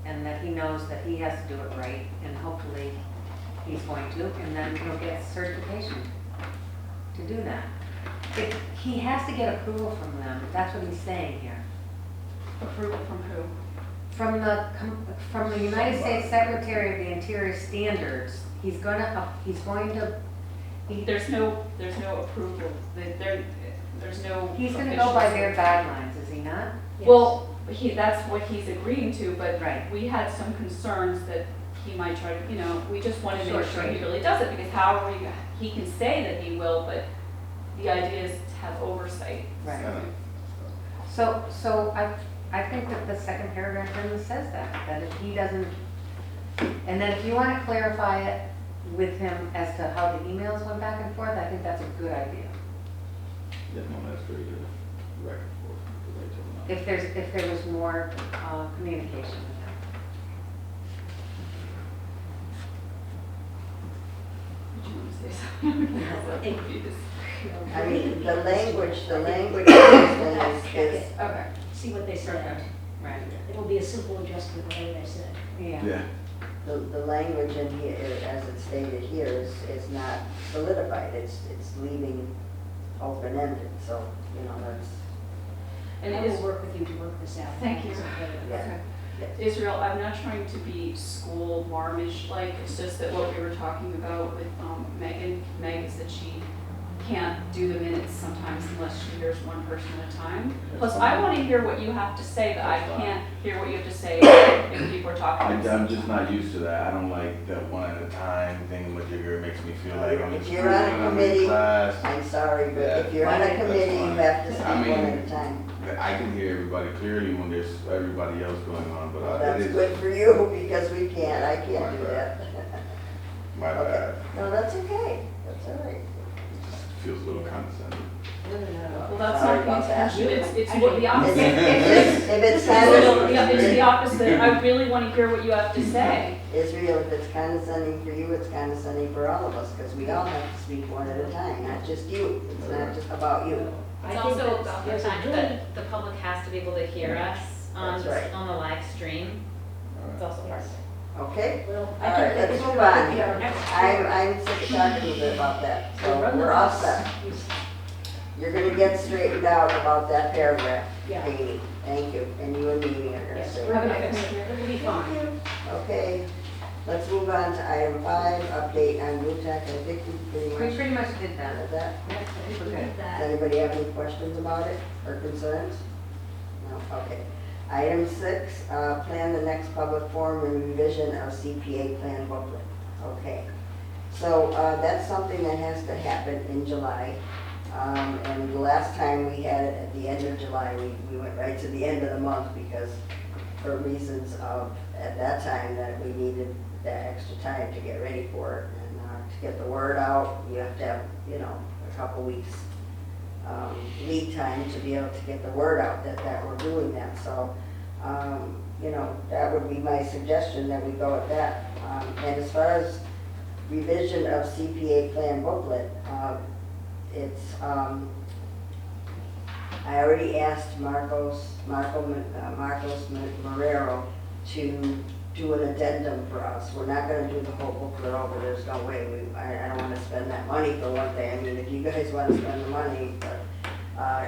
and that he knows that he has to do it right, and hopefully he's going to, and then he'll get certification to do that. He has to get approval from them, that's what he's saying here. Approval from who? From the United States Secretary of the Interior standards, he's going to, There's no approval, there's no. he's gonna go by official- their guidelines, is he not? Yes. Well, that's what he's agreeing to, but Right. we had some concerns that he might try to, we just want to Sure, make sure he sure. really does it, because how are we, he can say that he will, but the idea is to have oversight. Right. Yeah. So I think that the second paragraph then says that if he doesn't, and then if you want to clarify it with him as to how the emails went back and forth, I think that's a good idea. Yeah, no, that's very good. Record for, If there was more communication with him. Did you want to say something? I'm confused. I mean, the language of this thing is, Okay. See what they said. Right. It'll be a simple adjustment, whatever they said. Yeah. yeah. the language in here, as it's stated here, is not solidified, it's leaving open-ended, so, that's. And I it is, will work with you to work this out. Thank you. It's okay. Yeah. okay. Israel, I'm not trying to be school marmish like, it's just that what we were talking about with Meg is that she can't do the minutes sometimes unless she hears one person at a time. Plus, I want to hear what you have to say, but I can't hear what you have to say if people are talking. I'm just not used to that. I don't like that one at a time thing with your It makes me feel like I'm in If school you're on a and I'm in committee, class. I'm sorry, but Yeah. if you're on a That's committee, you fine. have to speak I one mean, at a time. I can hear everybody clearly when there's everybody else going on, but Well, it that's is good for you, because we can't, I can't do My that. my Okay. bad. No, that's okay, that's all right. It just feels a little condescending. Well, that's Sorry not the about that. intention, it's what the If opposite. it's It's the opposite, I really want to hear what you have to say. Israel, if it's condescending for you, it's condescending for all of us, because we all have to speak one at a time, not just you. It's not just about you. It's I think also that's- about the there's a fact really- that the public has to be able to hear us That's right. on the live stream. It's also part of it. Okay? Well, All I right, think that let's this move will on. be our next. I'm sick of talking a little bit about that, so We'll run the we're all bus. set. You're gonna get straightened out about that paragraph, Yeah. Amy. Thank you, and you and Mimi are gonna Yes, say. we're gonna fix it. It'll be fine. Okay, let's move on to item 5, update on Gloutak. I think we pretty We much pretty much did that. did that. Yes, I think we Okay. did Does that. anybody have any questions about it or concerns? No, okay. Item 6, plan the next public forum and revision of CPA Plan Booklet. Okay, so that's something that has to happen in July. And the last time we had it at the end of July, we went right to the end of the month because for reasons of, at that time, that we needed that extra time to get ready for it. And to get the word out, you have to have, a couple weeks lead time to be able to get the word out that we're doing that. So, that would be my suggestion, that we go with that. And as far as revision of CPA Plan Booklet, it's, I already asked Marcos Marrero to do an addendum for us. We're not gonna do the whole booklet over, there's no way, I don't wanna spend that money for one thing. I mean, if you guys wanna spend the money, but,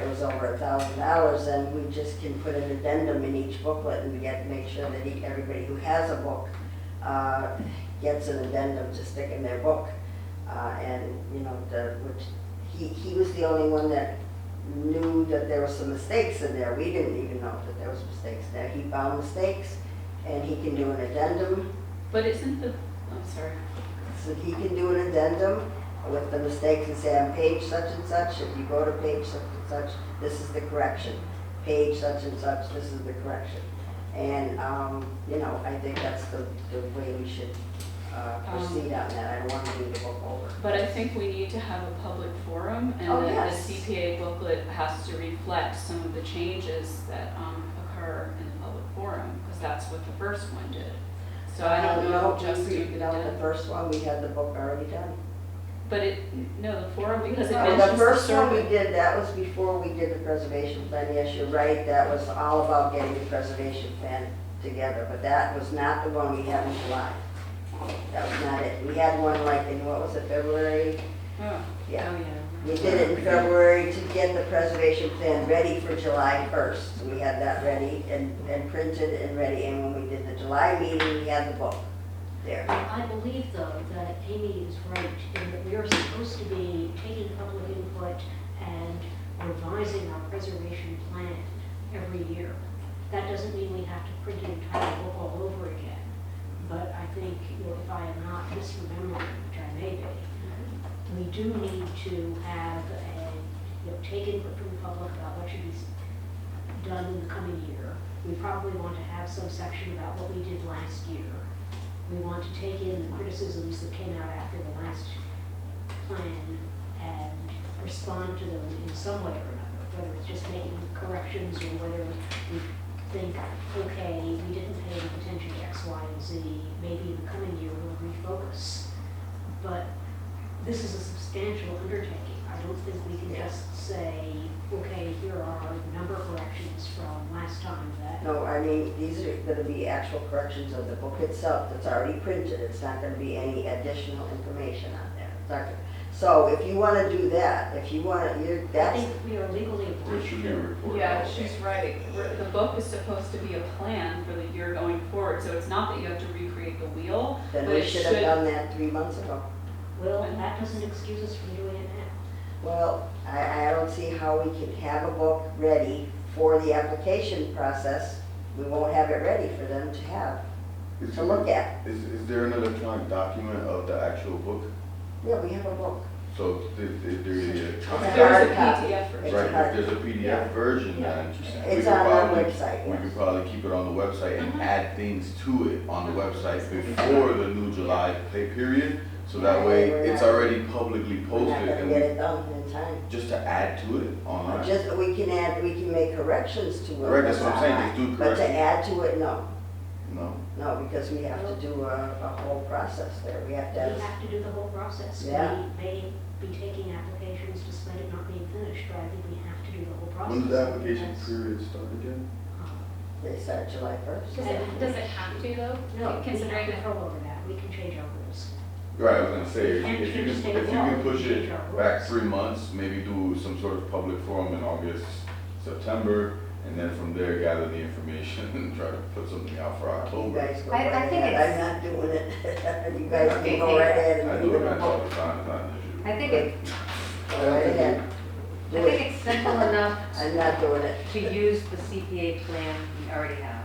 it was over $1,000, then we just can put an addendum in each booklet, and we get to make sure that everybody who has a book, gets an addendum to stick in their book. And, you know, he was the only one that knew that there were some mistakes in there. We didn't even know that there was mistakes there. He found mistakes, and he can do an addendum. But isn't the, I'm sorry. So he can do an addendum with the mistakes and say, on page such and such, if you go to page such and such, this is the correction. Page such and such, this is the correction. And, you know, I think that's the way we should proceed on that. I don't want to do the book over. But I think we need to have a public forum, and Oh, that yes. the CPA booklet has to reflect some of the changes that occur in the public forum, because that's what the first one did. So I don't know, just doing the No, the addendum. first one, we had the book already done. But no, the forum, because it Oh, mentions the the first one we survey. did, that was before we did the preservation plan. Yes, you're right, that was all about getting the preservation plan together, but that was not the one we had in July. That was not it. We had one like in, what was it, February? Oh, Yeah. oh, yeah. We did it in February to get the preservation plan ready for July 1st. So we had that ready and printed and ready, and when we did the July meeting, we had the book there. I believe, though, that Amy is right in that we are supposed to be taking public input and revising our preservation plan every year. That doesn't mean we have to print an entire book all over again. But I think, you know, if I am not misremembering, which I may be, we do need to have take input from the public about what should be done in the coming year. We probably want to have some section about what we did last year. We want to take in the criticisms that came out after the last plan and respond to them in some way or another, whether it's just making corrections or whether we think, okay, we didn't pay any attention to X, Y, and Z, maybe in the coming year we'll refocus. But this is a substantial undertaking. I don't think we can just say, okay, here are a number of corrections from last time that. No, I mean, these are gonna be actual corrections of the book itself that's already printed. It's not gonna be any additional information on there. It's not gonna- So if you wanna do that, if you wanna, I that's, think we are legally There obliged should be a to. report. Yeah, she's right. The book is supposed to be a plan for the year going forward, so it's not that you have to recreate the wheel, then but we it should should. have done that 3 months ago. Well, that doesn't excuse us from doing it now. Well, I don't see how we can have a book ready for the application process. We won't have it ready for them to have, Is- to look at. Is there an electronic document of the actual book? Yeah, we have a book. So is there a It's copy? a There's hard a copy. PDF version. It's Right, a if hard- there's a PDF version, Yeah. then we It's could on our probably, website, we yes. could probably keep it on the website and Mhm. add things to it on the website before the new July pay period. So that way, We're it's not- already publicly We're not posted gonna and get it done in time. just to add to it online. Just, we can make corrections to it. Right, that's what I'm saying, just do But to corrections. add to it, no. No? Because we have to do a whole process there. We have to We have, have to do the whole process. Yeah. We may be taking applications despite it not being finished, but I think we have to do the whole process. When does the application That's, period start again? they start July 1st. Does it have to though? No, we Considering have that. control over that. We can change our rules. Right, I was gonna say, And if you change state can law, push change it our back rules. 3 months, maybe do some sort of public forum in August, September, and then from there gather the information and try to put something out for You October. guys go I right think ahead. it's- I'm not doing it. You guys can go right ahead I and do do it. events all the time, it's not an issue. I think it, Go right ahead. I Do think it. it's simple enough I'm not doing it. to use the CPA plan we already have.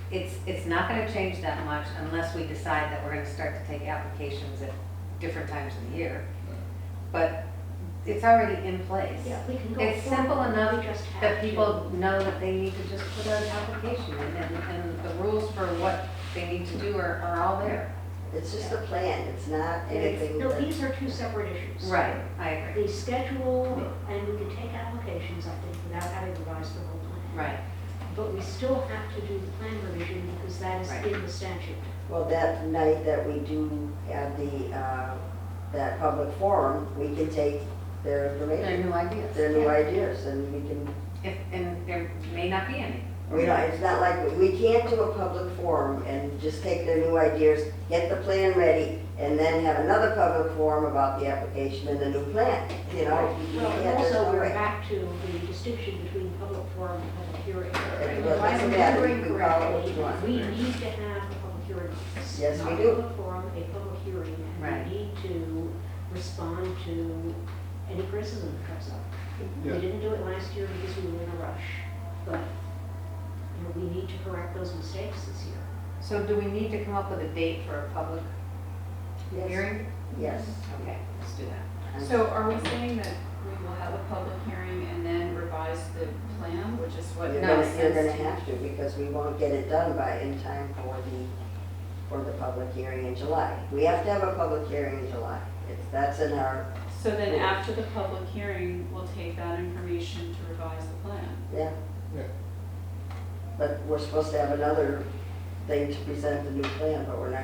It's not gonna change that much unless we decide that we're gonna start to take applications at different times of the year. But it's already in place. Yeah, we can go It's forward, simple enough we just have that to- people know that they need to just put an application in, and the rules for what they need to do are all there. It's just a plan. It's not It's- anything. No, that- these are two separate issues. Right, I agree. The schedule, and we can take applications, I think, without having revised the whole plan. Right, But we still have to do the plan revision because that is Right. in the statute. Well, that night that we do have the that public forum, we can take their Their information, new ideas. their new ideas, and we can, And there may not be any. it's not like, we can't do a public forum and just take their new ideas, get the plan ready, and then have another public forum about the application and the new plan, you know? You Well, can't, and there's also no we're way. back to the distinction between public forum and public hearing. Well, If I'm doesn't matter, you remembering can call it what correctly, you want. we need to have a public hearing on this. Yes, we Not do. a public forum, a public hearing, Right. and we need to respond to any criticism that comes up. We Yeah. didn't do it last year because we were in a rush, but, you know, we need to correct those mistakes this year. So do we need to come up with a date for a public Yes. hearing? Yes. Okay, let's do that. So are we saying that we will have a public hearing and then revise the plan, which is what You're makes gonna, sense? you're gonna to- have to, because we won't get it done in time for the public hearing in July. We have to have a public hearing in July. That's in our, So then after the public hearing, we'll take that information to revise the plan. yeah. Yeah. But we're supposed to have another thing to present the new plan, but we're not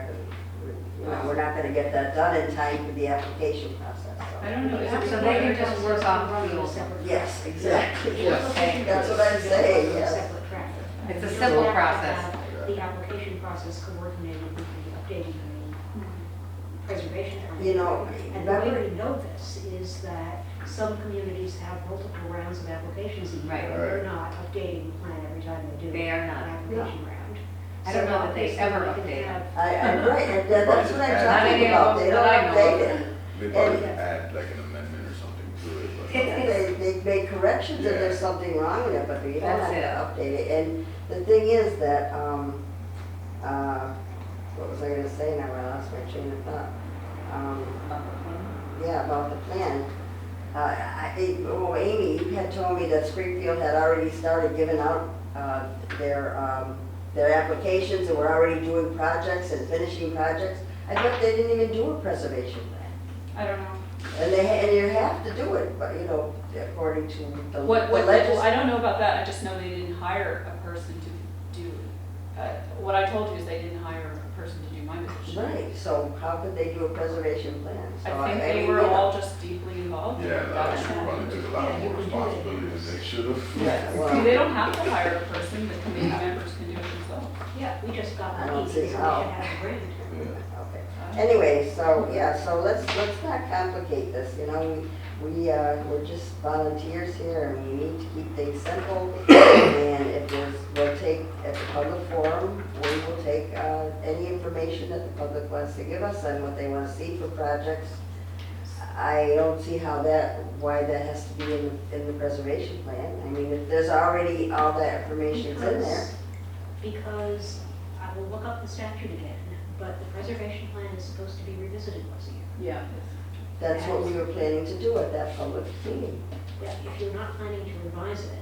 gonna get that done in time for the application process. I don't know, is it So they can required? just work off Run on a the- separate track. Yes, exactly. Yes. Okay. That's what I'm saying, On a yes. separate track. It's a We simple don't have to process. have The application process coordinated with the updating the preservation plan. You know, And the way remember, we know this is that some communities have multiple rounds of applications a year. Right. and They're not updating the plan every time they do. They are an not. application round. I don't know that they So ever obviously update we them. can have- I'm right, and that's what I'm Not talking any of about. them They that don't I know update of. it. They probably And- add like an amendment or something to it, but. It- They make corrections if there's Yeah. something wrong with it, but we don't have That's to it. update it. And the thing is that, what was I gonna say now? I lost my train of thought. Yeah, about the plan. Amy, you had told me that Springfield had already started giving out their applications and were already doing projects and finishing projects. I bet they didn't even do a preservation plan. I don't know. And you have to do it, but you know, according to the What, legis- I don't know about that, I just know they didn't hire a person to do, what I told you is they didn't hire a person to do my position. Right, so how could they do a preservation plan? So, I think they mean, were you know, all just deeply involved. Yeah, That's they all. probably took a lot more responsibility than they should have. Yeah, See, well, they don't have to hire a person, the committee members can do it themselves. Yeah, we just got I don't lucky see because we should how. have a grant. okay. Anyway, so, yeah, so let's not complicate this, you know, we're just volunteers here and we need to keep things simple. And we'll take, at the public forum, we will take any information that the public wants to give us and what they want to see for projects. I don't see why that has to be in the preservation plan. I mean, if there's already all that information's in there. Because I will look up the statute again, but the preservation plan is supposed to be revisited once a year. Yeah. That's what we were planning to do at that public meeting. If you're not planning to revise it,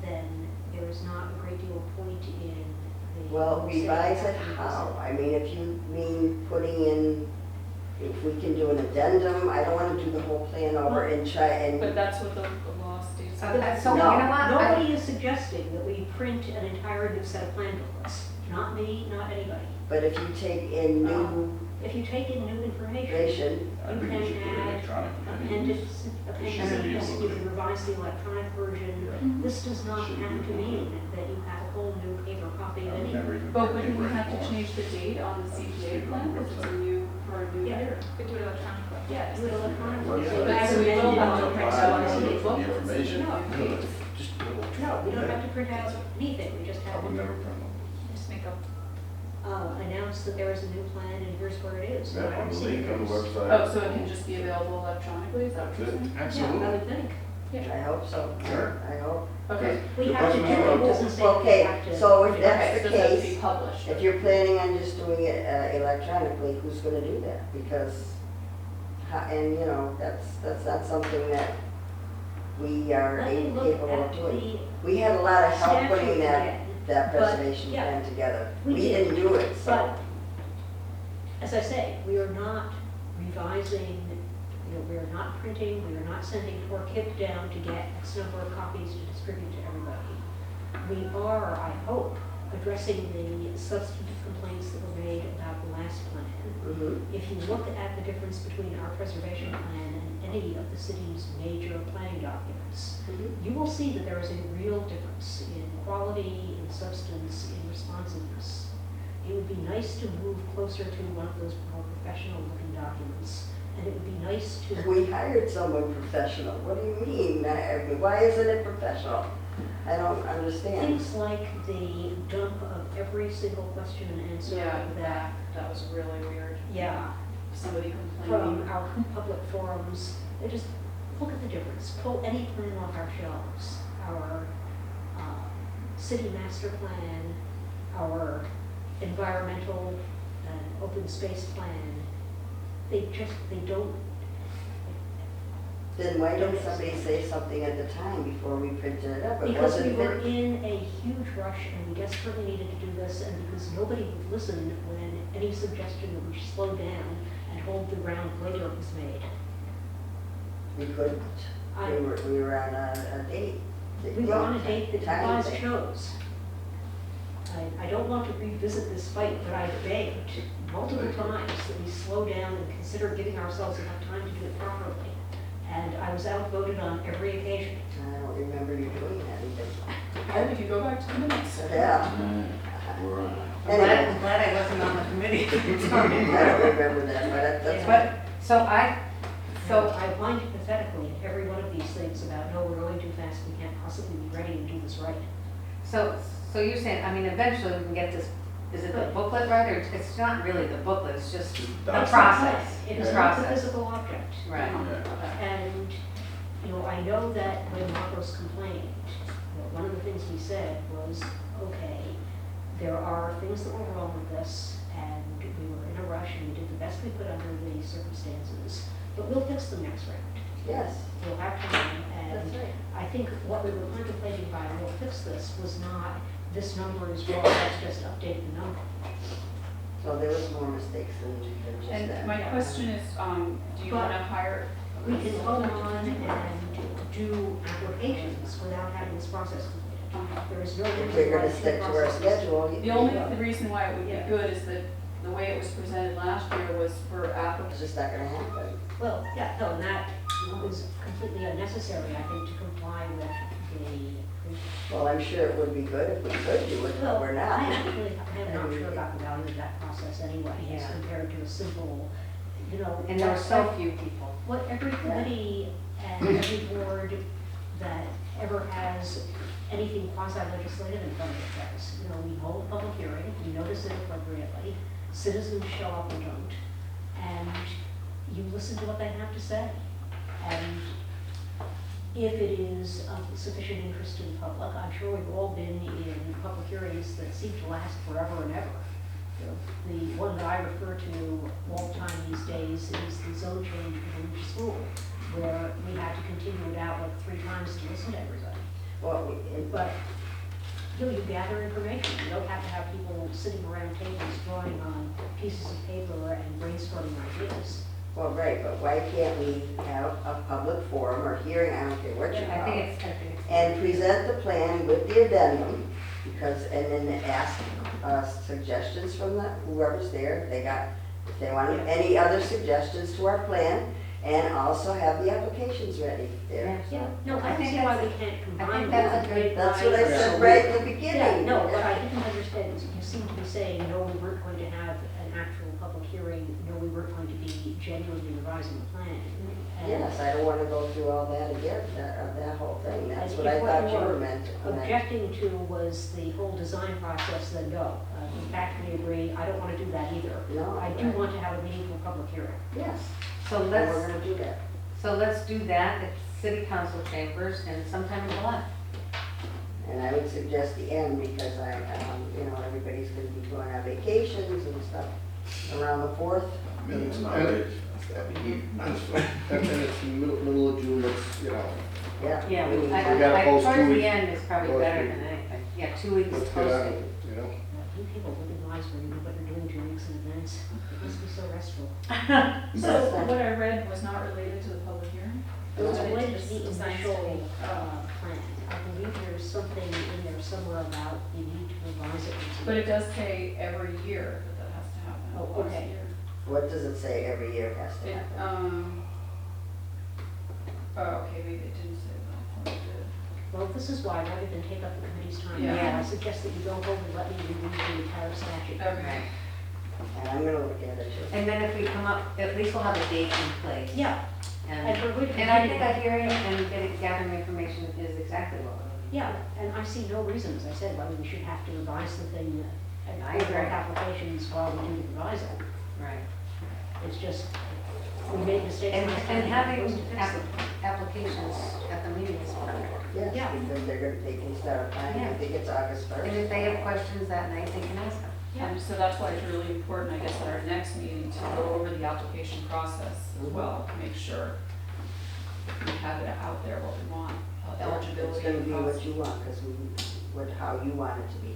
then there is not a great deal of point in the. Well, revise it saying how? I mean, if you mean putting in, if we can do an addendum, I don't want to do the whole plan over and try and. But that's what the law states. So you know No, what? Nobody is suggesting that we print an entire new set of plan booklets. Not me, not anybody. But if you take in new If you take in new information, information, I you think can we should put it add electronically. appendices, you can revise the electronic version. This does not have to mean that you have a whole new paper copy of I've any. never even But printed wouldn't we it have to before. change the date on the CPA plan, because it's a new, for a new Yeah. year? Could do it electronically. Yeah, do it electronically. Website. But so we don't have to print out Apply, any look for the booklets. information. No. Just do it. No, we don't have to print out anything, we just I have would never print them. Just make a, announce that there is a new plan and here's where it is. Yeah, I on don't the see link on the there's- website. Oh, so it can just be available electronically, is that what you're That's it. saying? Yeah, I Absolutely. would think. I hope so. Sure. I hope. Okay. We The have to do question is, it, it doesn't say we Okay, have to. so if print it. that's Okay, the so it has to case, be published. if you're planning on just doing it electronically, who's gonna do that? Because, and you know, that's not something that we are Let me look capable of at doing. We had a lot of help statute putting that again, but, preservation yeah, plan together. we We did. didn't do it, so. But, as I say, we are not revising, you know, we are not printing, we are not sending poor Kip down to get X number of copies to distribute to everybody. We are, I hope, addressing the substantive complaints that were made about the last plan. Mhm. If you look at the difference between our preservation plan and any of the city's major planning documents, you will see that there is a real difference in quality, in substance, in responsiveness. It would be nice to move closer to one of those more professional-looking documents, and it would be nice to. We hired someone professional. What do you mean? I mean, why isn't it professional? I don't understand. Things like the dump of every single question and answer That was really weird. yeah, Somebody from complaining. our public forums. They just look at the difference. Pull any plan off our shelves. Our city master plan, our environmental and open space plan. They don't. Then why didn't somebody say something at the time before we printed it up? It Because we wasn't were fit- in a huge rush and we desperately needed to do this, and because nobody would listen when any suggestion that we slow down and hold the ground later was made. We couldn't. We were on a date. We were on a date that you Time guys thing. chose. I don't want to revisit this fight, but I begged multiple times that we slow down and consider giving ourselves enough time to do it properly. And I was outvoted on every occasion. I don't remember you doing anything. And if you go back to the minutes. Yeah. I'm Anyway, glad I wasn't on the committee. I don't remember that, but that's what. But, so I whined pathetically at every one of these things about, no, we're going too fast, we can't possibly be ready to do this right. So you're saying, I mean, eventually we can get this, is it the booklet right, or it's not really the booklet, it's just the That's- process? It the is not the process. physical object. Right. And, you know, I know that when Marcos complained, one of the things he said was, okay, there are things that were wrong with this, and we were in a rush, and we did the best we could under the circumstances, but we'll fix them next round. Yes, We'll have time, and that's right. I think what we were contemplating by we'll fix this was not, this number is wrong, let's just update the number. So there was more mistakes than just that. And my question is, do you want to hire? We can go on and do applications without having this process completed. There is no If reason we're why gonna this stick to our process- schedule. The only reason why it would Yeah. be good is that the way it was presented last year was for It's applicants. just not gonna happen. Well, yeah, no, and that was completely unnecessary, I think, to comply with the. Well, I'm sure it would be good if we could do it, but we're I not. actually am not sure about the value of that process anyway, as Yeah. compared to a simple, you know. And there were so few people. What every committee and every board that ever has anything quasi-legislative in front of it does. You know, we hold a public hearing, we notice it appropriately, citizens show up or don't, and you listen to what they have to say. And if it is of sufficient interest to the public, I'm sure we've all been in public hearings that seem to last forever and ever. The one that I refer to all the time these days is the zone change for the new school, where we had to continue it out like 3 times to listen to everybody. Well, But, you know, you gather information. You don't have to have people sitting around tables drawing on pieces of paper and brainstorming ideas. well, right, but why can't we have a public forum or hearing, I don't care what you I call think it, it's. and present the plan with the addendum, because, and then ask suggestions from whoever's there, if they want any other suggestions to our plan, and also have the applications ready there. Yeah, no, I I can think see why we that's can't I combine think that. that's a good. That's what I idea. said right in the Yeah, beginning. no, what I didn't understand is you seem to be saying, no, we weren't going to have an actual public hearing, no, we weren't going to be genuinely revising the plan. And Yes, I don't want to go through all that again, that whole thing, that's if what I thought you were were meant. objecting to was the whole design process, then no. In fact, we agree, I don't want to do that either. No, I do right. want to have a meaningful public hearing. Yes, So and we're let's, gonna do that. do that at city council chambers and sometime in July. And I would suggest the end, because everybody's gonna be going on vacations and stuff around the 4th. Minutes not And- rich. That'd be heat. And it's middle of June, it's, Yeah. Yeah, we need I, time. gotta post 2 towards the weeks. end is probably Post better week. than anything. Yeah, 2 weeks let's get on posting. it, You people live in lives where you know what you're doing 2 weeks in advance. It must be so restful. So what I read was not related to the public hearing? It was Related related to to the design initial study. plan. I believe there's something in there somewhere about you need to revise it. But it does say every year that has to happen. Oh, once a okay. year. What does it say every year has to It, happen? oh, okay, maybe it didn't say that. I thought it did. Well, this is why, rather than take up the committee's time, Yeah. I suggest that you go home and let me read the entire statute. Okay. And I'm gonna look at it too. And then if we come up, at least we'll have a date in place. Yeah, And and we're going to. and I think that hearing and gathering information is exactly what we're looking for. Yeah, and I see no reason, as I said, why we should have to revise the thing and I order agree. applications while we do the revisal. Right. It's just, we made mistakes. And, last time, and having we're supposed to fix them. applications at the meeting is fine. Yes, Yeah. because they can start applying, I think it's August And 1st. if they have questions that night, they can ask them. And so that's why it's really important, I guess, at our next meeting to go over the application process as well, to make sure we have it out there, what we want, It's eligibility gonna and be cost. what you want, because how you want it to be.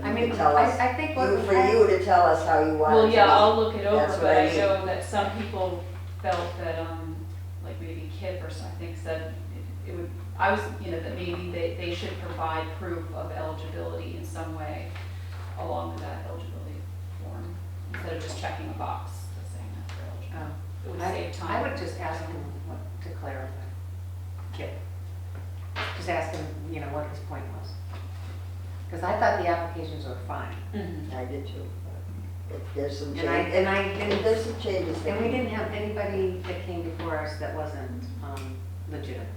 I mean, tell us, I think what we for had- you to tell us how you want it to Well, be. yeah, I'll look it over, That's but what I I mean. know that some people felt that, like maybe Kip or something, I think said it would, I was, that maybe they should provide proof of eligibility in some way along with that eligibility form, instead of just checking a box that's saying that they're eligible. It would save time. I would just ask him to clarify. Kip. Just ask him, what his point was. Because I thought the applications were fine. Mhm. I did too. but if There's some And I changes, didn't, there's some changes. and we didn't have anybody that came before us that wasn't legitimate.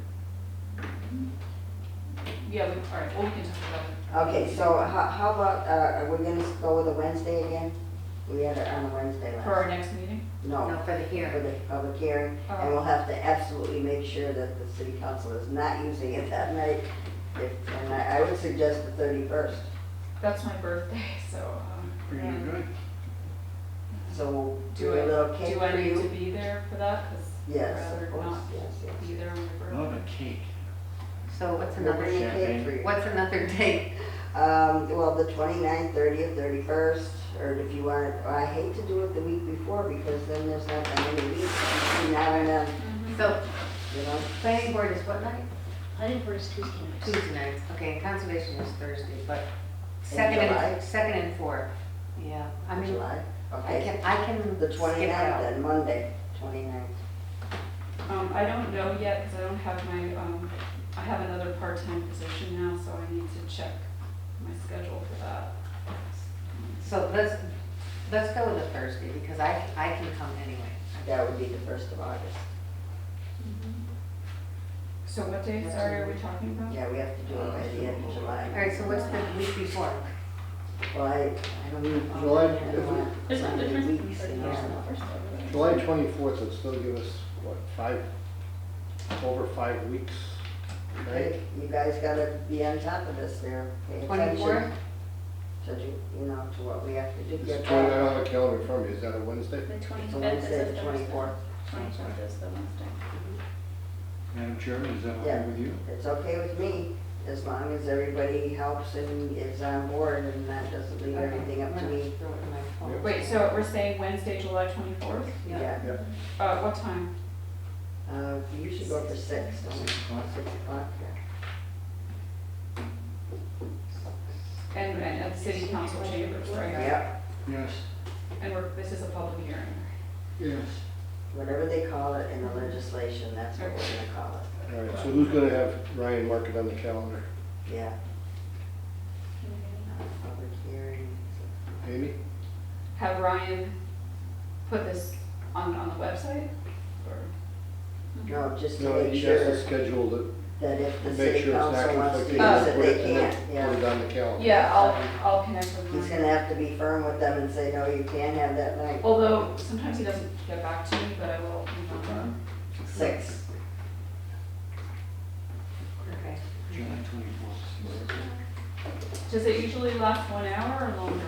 Yeah, all right, well, we can talk about it. Okay, so how about, are we gonna go with a Wednesday again? We had it on a Wednesday For our last. next meeting? No, No, for the for hearing. the public hearing, and we'll have to absolutely make sure that the city council is not using it that night. And I would suggest the 31st. That's my birthday, so, Pretty good. So we'll do do a little cake do for I need to you. be there for that? Because Yes, I'd of rather course, not yes, be there on your Love birthday. a cake. So what's We'll another, bring a cake champagne. for you. what's another date? Well, the 29th, 30th, 31st, or if you want it, I hate to do it the week before because then there's not that many weeks between now and then, Mhm. So you know? planning board is what night? Planning board is Tuesday nights. Tuesday nights. Okay, and conservation is Thursday, but July? second and fourth. Yeah, I mean, July. Okay, I can the skip 29th out. then, Monday, 29th. I don't know yet, because I don't have my, I have another part-time position now, so I need to check my schedule for that. So let's go with a Thursday because I can come anyway. That would be the 1st of August. So what dates are we talking about? Yeah, we have to do it by the end of July. All right, so what's the week before? Well, I don't know. July- I don't want There's no so many difference. weeks, you know. July 24th would still give us, what, over 5 weeks, right? Hey, you guys gotta be on top of this there. Pay 24th? attention to, to what we have to do. It's Get 29 that. on the calendar from you, is that a Wednesday? The It's 25th a is Wednesday, a the Thursday. 24th. 24th is the Wednesday. Madam Chairman, is that Yeah. okay with you? It's okay with me, as long as everybody helps and is on board and that doesn't leave everything up to me. Throw it in my phone. Wait, so we're saying Wednesday, July 24th? Yeah, What time? we usually go for 6, don't we? 6 o'clock. 6 o'clock, yeah. And at the city council chambers, right? Yep, Yes. And this is a public hearing. Yes. whatever they call it in the legislation, that's what we're gonna call it. All right, so who's gonna have Ryan mark it on the calendar? Yeah. Public hearing. Amy? Have Ryan put this on the website? Or? No, just to No, make he has to sure schedule it, that if the make city sure it's not council wants to use conflicting. it, Put they and then can't, Put it yeah. on the calendar. Yeah, I'll connect with He's Ryan. gonna have to be firm with them and say, no, you can't have that night. Although sometimes he doesn't get back to me, but I will confirm him. 6. Okay. July 24th. Does it usually last 1 hour or longer?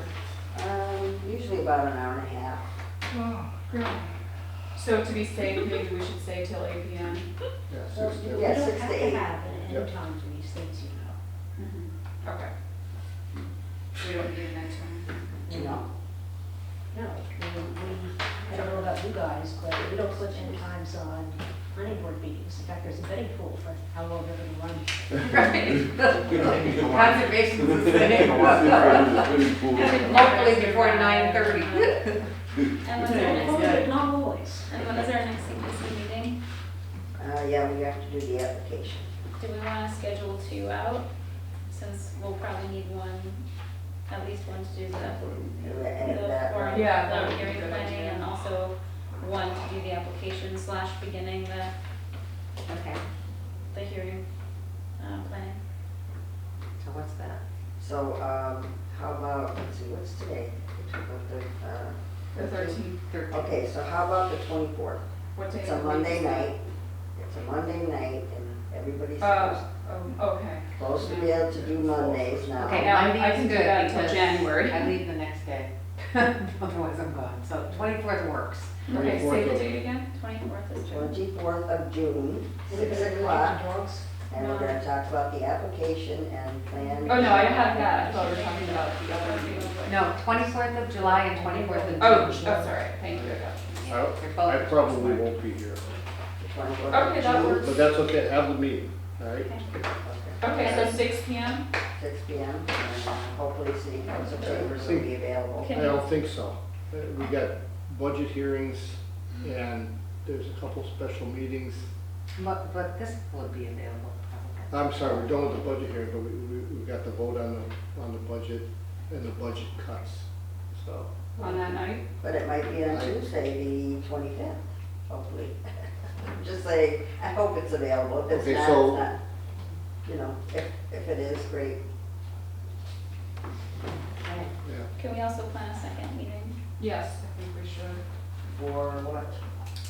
Usually about an hour and a half. Oh, great. So to be safe, maybe we should say till 8 p.m. Yeah, Well, 6 you to- Yeah, don't 6 have to to 8. have an Yep. end time for these things, you know. Okay. We don't need an next one. You know, No, I don't know about you guys, but we don't put end times on planning board meetings. In fact, there's a betting pool for how long they're gonna run. Conservation's the same. Hopefully before 9:30. And when's our next, But not always. and when is our next CPC meeting? Yeah, we have to do the application. Do we wanna schedule 2 out? Since we'll probably need one, at least one to do the forum, Yeah, that the would be a hearing good planning, idea. and also one to do the application / beginning Okay, the hearing, planning. so what's that? So, how about, let's see, what's today? The 13th. Okay, so how about the 24th? What day? It's of a the week Monday is that? night. It's a Monday night, and everybody's Okay. supposed to be able to do Mondays now. Okay, Yeah, I Monday can is do good that until because January. I leave the next day. Otherwise I'm gone. So 24th works. Okay, 24th say the of- date again, 24th is June. 24th of June, Is it 6 gonna relate o'clock, to dogs? and we're gonna talk about the application and plan. Oh, no, I have that. I thought we were talking about the other meeting. No, 24th of July and 24th of June. Oh, sorry, thank you. They're both- I probably won't be here, The 24th of Okay, that June, works. but that's okay, have the meeting, all right? Okay, so 6 p.m.? 6 p.m., and hopefully city council chambers will be available. I don't think so. We got budget hearings, and there's a couple special meetings. But this will be available probably. I'm sorry, we're done with the budget hearing, but we got the vote on the budget and the budget cuts, so. On that night? But it might be on Tuesday, the 25th, hopefully. Just say, I hope it's available. If it's Okay, not, so- it's not. You know, if it is, great. Yeah. Can we also plan a second meeting? Yes, I think we should. For what?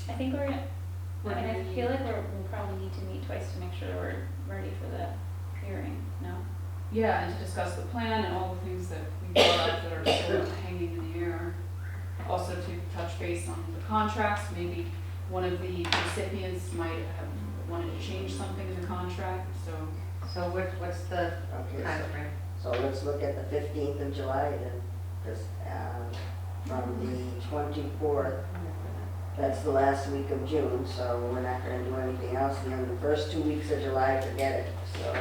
I think I feel like we'll probably need to meet twice to make sure we're ready for the hearing, no? Yeah, and to discuss the plan and all the things that we brought up that are still hanging in the air. Also to touch base on the contracts, maybe one of the recipients might have wanted to change something in the contract, so. So what's the Okay, timeframe? so let's look at the 15th of July then, because from the 24th, that's the last week of June, so we're not gonna do anything else. And then the first 2 weeks of July, forget it, so.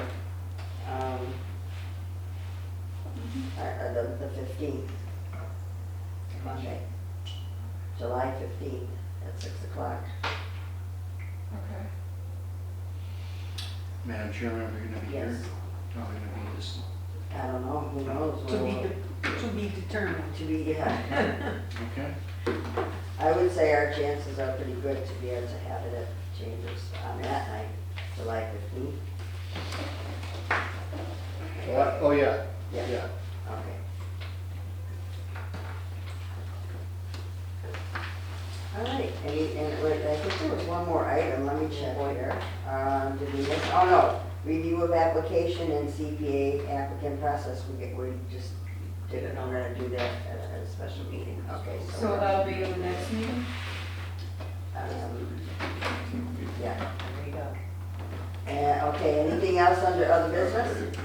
The 15th, Monday, July 15th at 6 o'clock. Okay. Madam Chairman, are we gonna be here? Yes. Are we gonna be this? I don't know, who knows? To be determined. To be, yeah. Okay. I would say our chances are pretty good to be able to have it at Chambers on that night, July 15th. Oh, yeah, Yeah. yeah. Okay. All right, and wait, I think there was one more item, let me check here. Did we miss, oh no, review of application and CPA applicant process, we just did it, I'm gonna do that at a special meeting, okay. So that'll be in the next meeting? Yeah, There you go. and, okay, anything else under other business?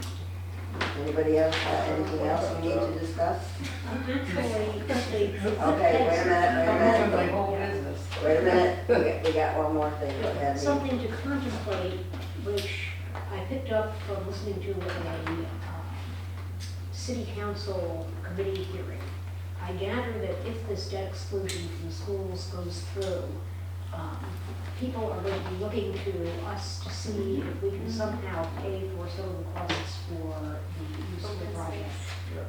Anybody else, anything else we need to discuss? Okay, wait a minute, Like whole business. wait a minute, we got one more thing, go ahead. Something to contemplate, which I picked up from listening to a city council committee hearing. I gather that if this debt exclusion from the schools goes through, people are going to be looking to us to see if we can somehow pay for some of the costs for the use of the project.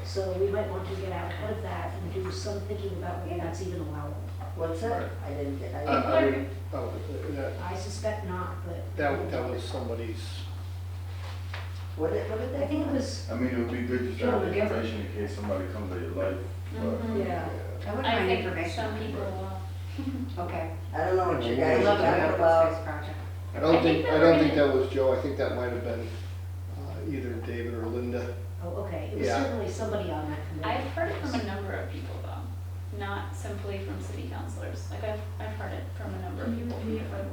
So we might want to get out ahead of that and do some thinking about whether that's even allowable. What's that? I didn't get, Oh, I suspect not, but. that was somebody's, what did I they? think it was, I mean, it would be good to have information in case somebody comes to your life, but. yeah. I wouldn't I mind think information. some people will. Okay. I don't know what you I guys are love the talking open about. space project. I don't I think think that was Joe, I think that might have been either David or Linda. Oh, okay, it was Yeah. certainly somebody on that committee. I've heard it from a number of people though, not simply from city councilors. Like I've heard it from a number of people from different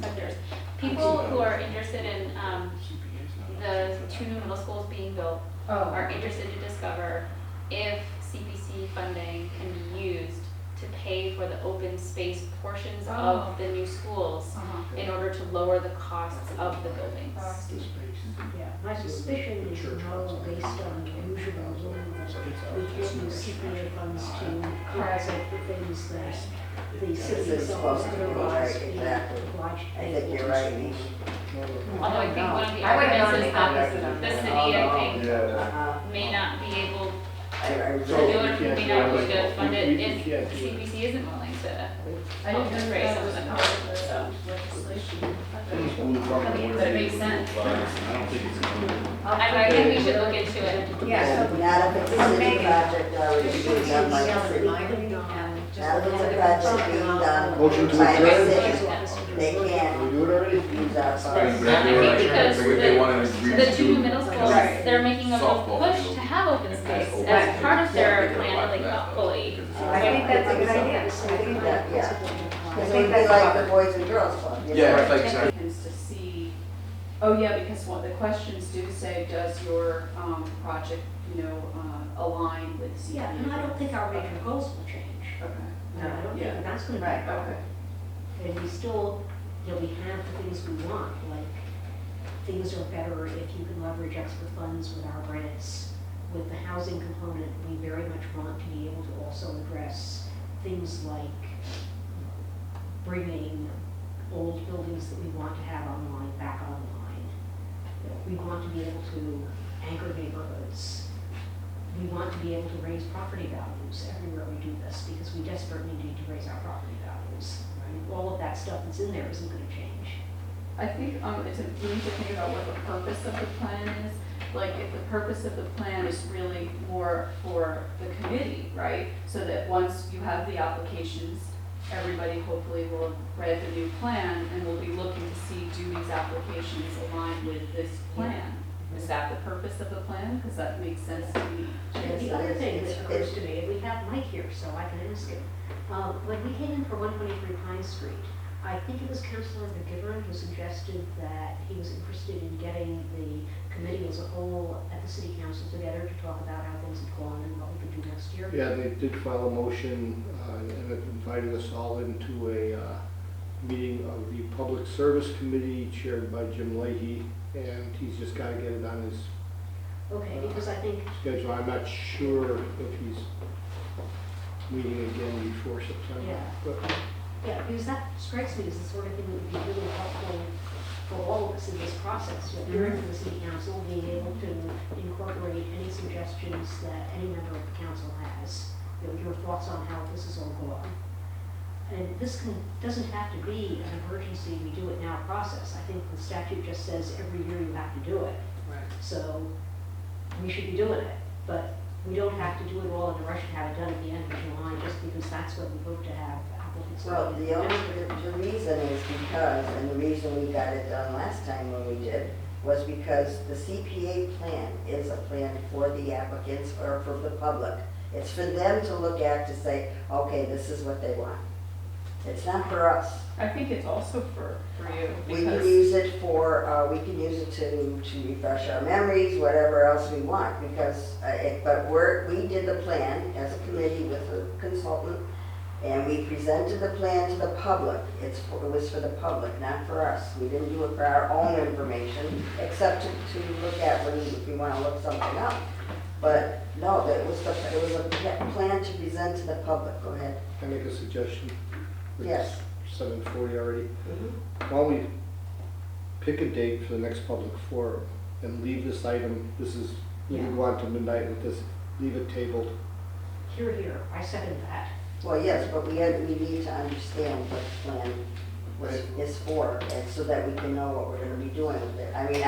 sectors. People who are interested in the 2 new middle schools being built are interested to discover if CPC funding can be used to to pay for the open space portions Oh. of the new schools in order to lower the costs of the buildings. Yeah, my suspicion is more based on usual rules. We can't use CPA funds to compensate for things that the city This is itself supposed to be otherwise right, be exactly. obliged to I pay think for. you're right, Amy. Although I think one of the I would've arguments gone is the that opposite on the that. city, I think, Uh-huh. may not be able, I the really, owner can't may do not be able it. to fund it We if can't do it. CPC isn't willing to. I didn't know Raise that some was of the part of the legislation. But it makes sense. I don't think it's gonna. I think we should look into it. Yeah, so not if it's a city Megan, project already just being done by email the the city. reminder and just Now look that at the it. project being done Motion to by the adjourn? city, they Can we can't do it already? use our I funds. think that they I were- think because they wanted to The reach two to- middle schools, Right. they're making a real Softball push field. to have open space Open as space. part of their Yeah. plan, but like not fully. I think that's a good idea. I think that, yeah. I It think would be that's like the probably- Boys and Girls Club. you know? Yeah, it's like, Applicants to see, oh yeah, because what the questions do say, does your, project, align with CPA? Yeah, and I don't think our major goals will change. Okay. No, I don't Yeah. think that's gonna be. Right, okay. And we still, we have the things we want, like, things are better if you can leverage extra funds with our grants. With the housing component, we very much want to be able to also address things like bringing old buildings that we want to have online, back online. We want to be able to anchor neighborhoods. We want to be able to raise property values everywhere we do this, because we desperately need to raise our property values. All of that stuff that's in there isn't gonna change. I think, we need to think about what the purpose of the plan is. Like, if the purpose of the plan is really more for the committee, right? So that once you have the applications, everybody hopefully will have read the new plan and will be looking to see, do these applications align with this plan? Is that the purpose of the plan? Because that makes sense to me. Yes, The it other is. thing It's- that occurs to me, and we have Mike here, so I can ask him. When we came in for 123 Pine Street, I think it was Councilor McGivern who suggested that he was interested in getting the committee as a whole at the city council together to talk about how things have gone and what we could do next year. Yeah, they did file a motion, and it invited us all into a meeting of the Public Service Committee chaired by Jim Leahy, and he's just gotta get it on his Okay, because I think, schedule. I'm not sure if he's meeting again before September. Yeah. But yeah, because that strikes me as the sort of thing that would be really helpful for all of us in this process. Hearing from the city council, being able to incorporate any suggestions that any member of the council has, your thoughts on how this is all going. And this doesn't have to be an emergency, we do it now process. I think the statute just says every year you have to do it. Right. So we should be doing it, but we don't have to do it all in a rush and have it done at the end of July, just because that's when we hope to have applicants. Well, the reason is because, and the reason we got it done last time when we did, was because the CPA plan is a plan for the applicants or for the public. It's for them to look at to say, okay, this is what they want. It's not for us. I think it's also for you, We can because, use it for, we can use it to refresh our memories, whatever else we want, because, but we did the plan as a committee with a consultant, and we presented the plan to the public. It was for the public, not for us. We didn't do it for our own information, except to look at when we want to look something up. But no, it was a plan to present to the public. Go ahead. can I make a suggestion? It's Yes. 7:40 already. Mhm. Why don't we pick a date for the next public forum and leave this item, we can go on to midnight with this, leave it tabled. Here, I second that. Well, yes, but we need to understand what the plan is for, and so that we can know what we're gonna be doing with it. I mean,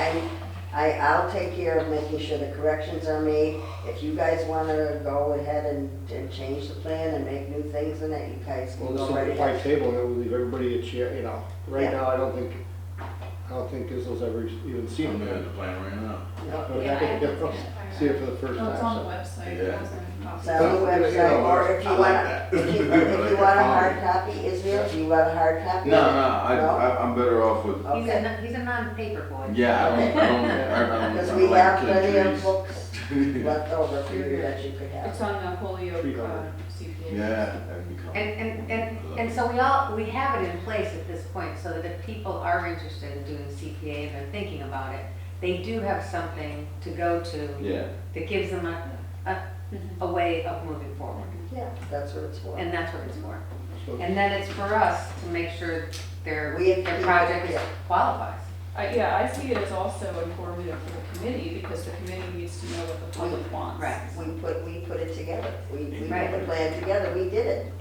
I'll take care of making sure the corrections are made. If you guys wanna go ahead and change the plan and make new things in it, you guys Well, can the go right simplified ahead. table, and it will leave everybody a chair, right Yeah. now, I don't think Gizzo's ever even seen I'm it. looking at the plan right now. No, Okay. See it for the first no, it's on the time. website. Yeah. It wasn't It's on the website, or if you I like want, that. if you want a hard copy, Israel, do you want a hard copy? No, No? I'm better off with, Okay. He's a non-paper boy. yeah, I don't Because I we don't like have killing plenty of trees. books left over for you that you could It's have. on the Holyoke $300. CPA. Yeah, that'd become. And so we have it in place at this point, so that if people are interested in doing CPA and they're thinking about it, they do have something to go to Yeah. that gives them a way of moving forward. Yeah, that's what it's for. And that's what it's for. So- And then it's for us to make sure their We have to their keep project it, yeah. qualifies. Yeah, I see it as also informative for the committee, because the committee needs to know what the public wants. Right. We put it together. We put Right. the plan together, we did it.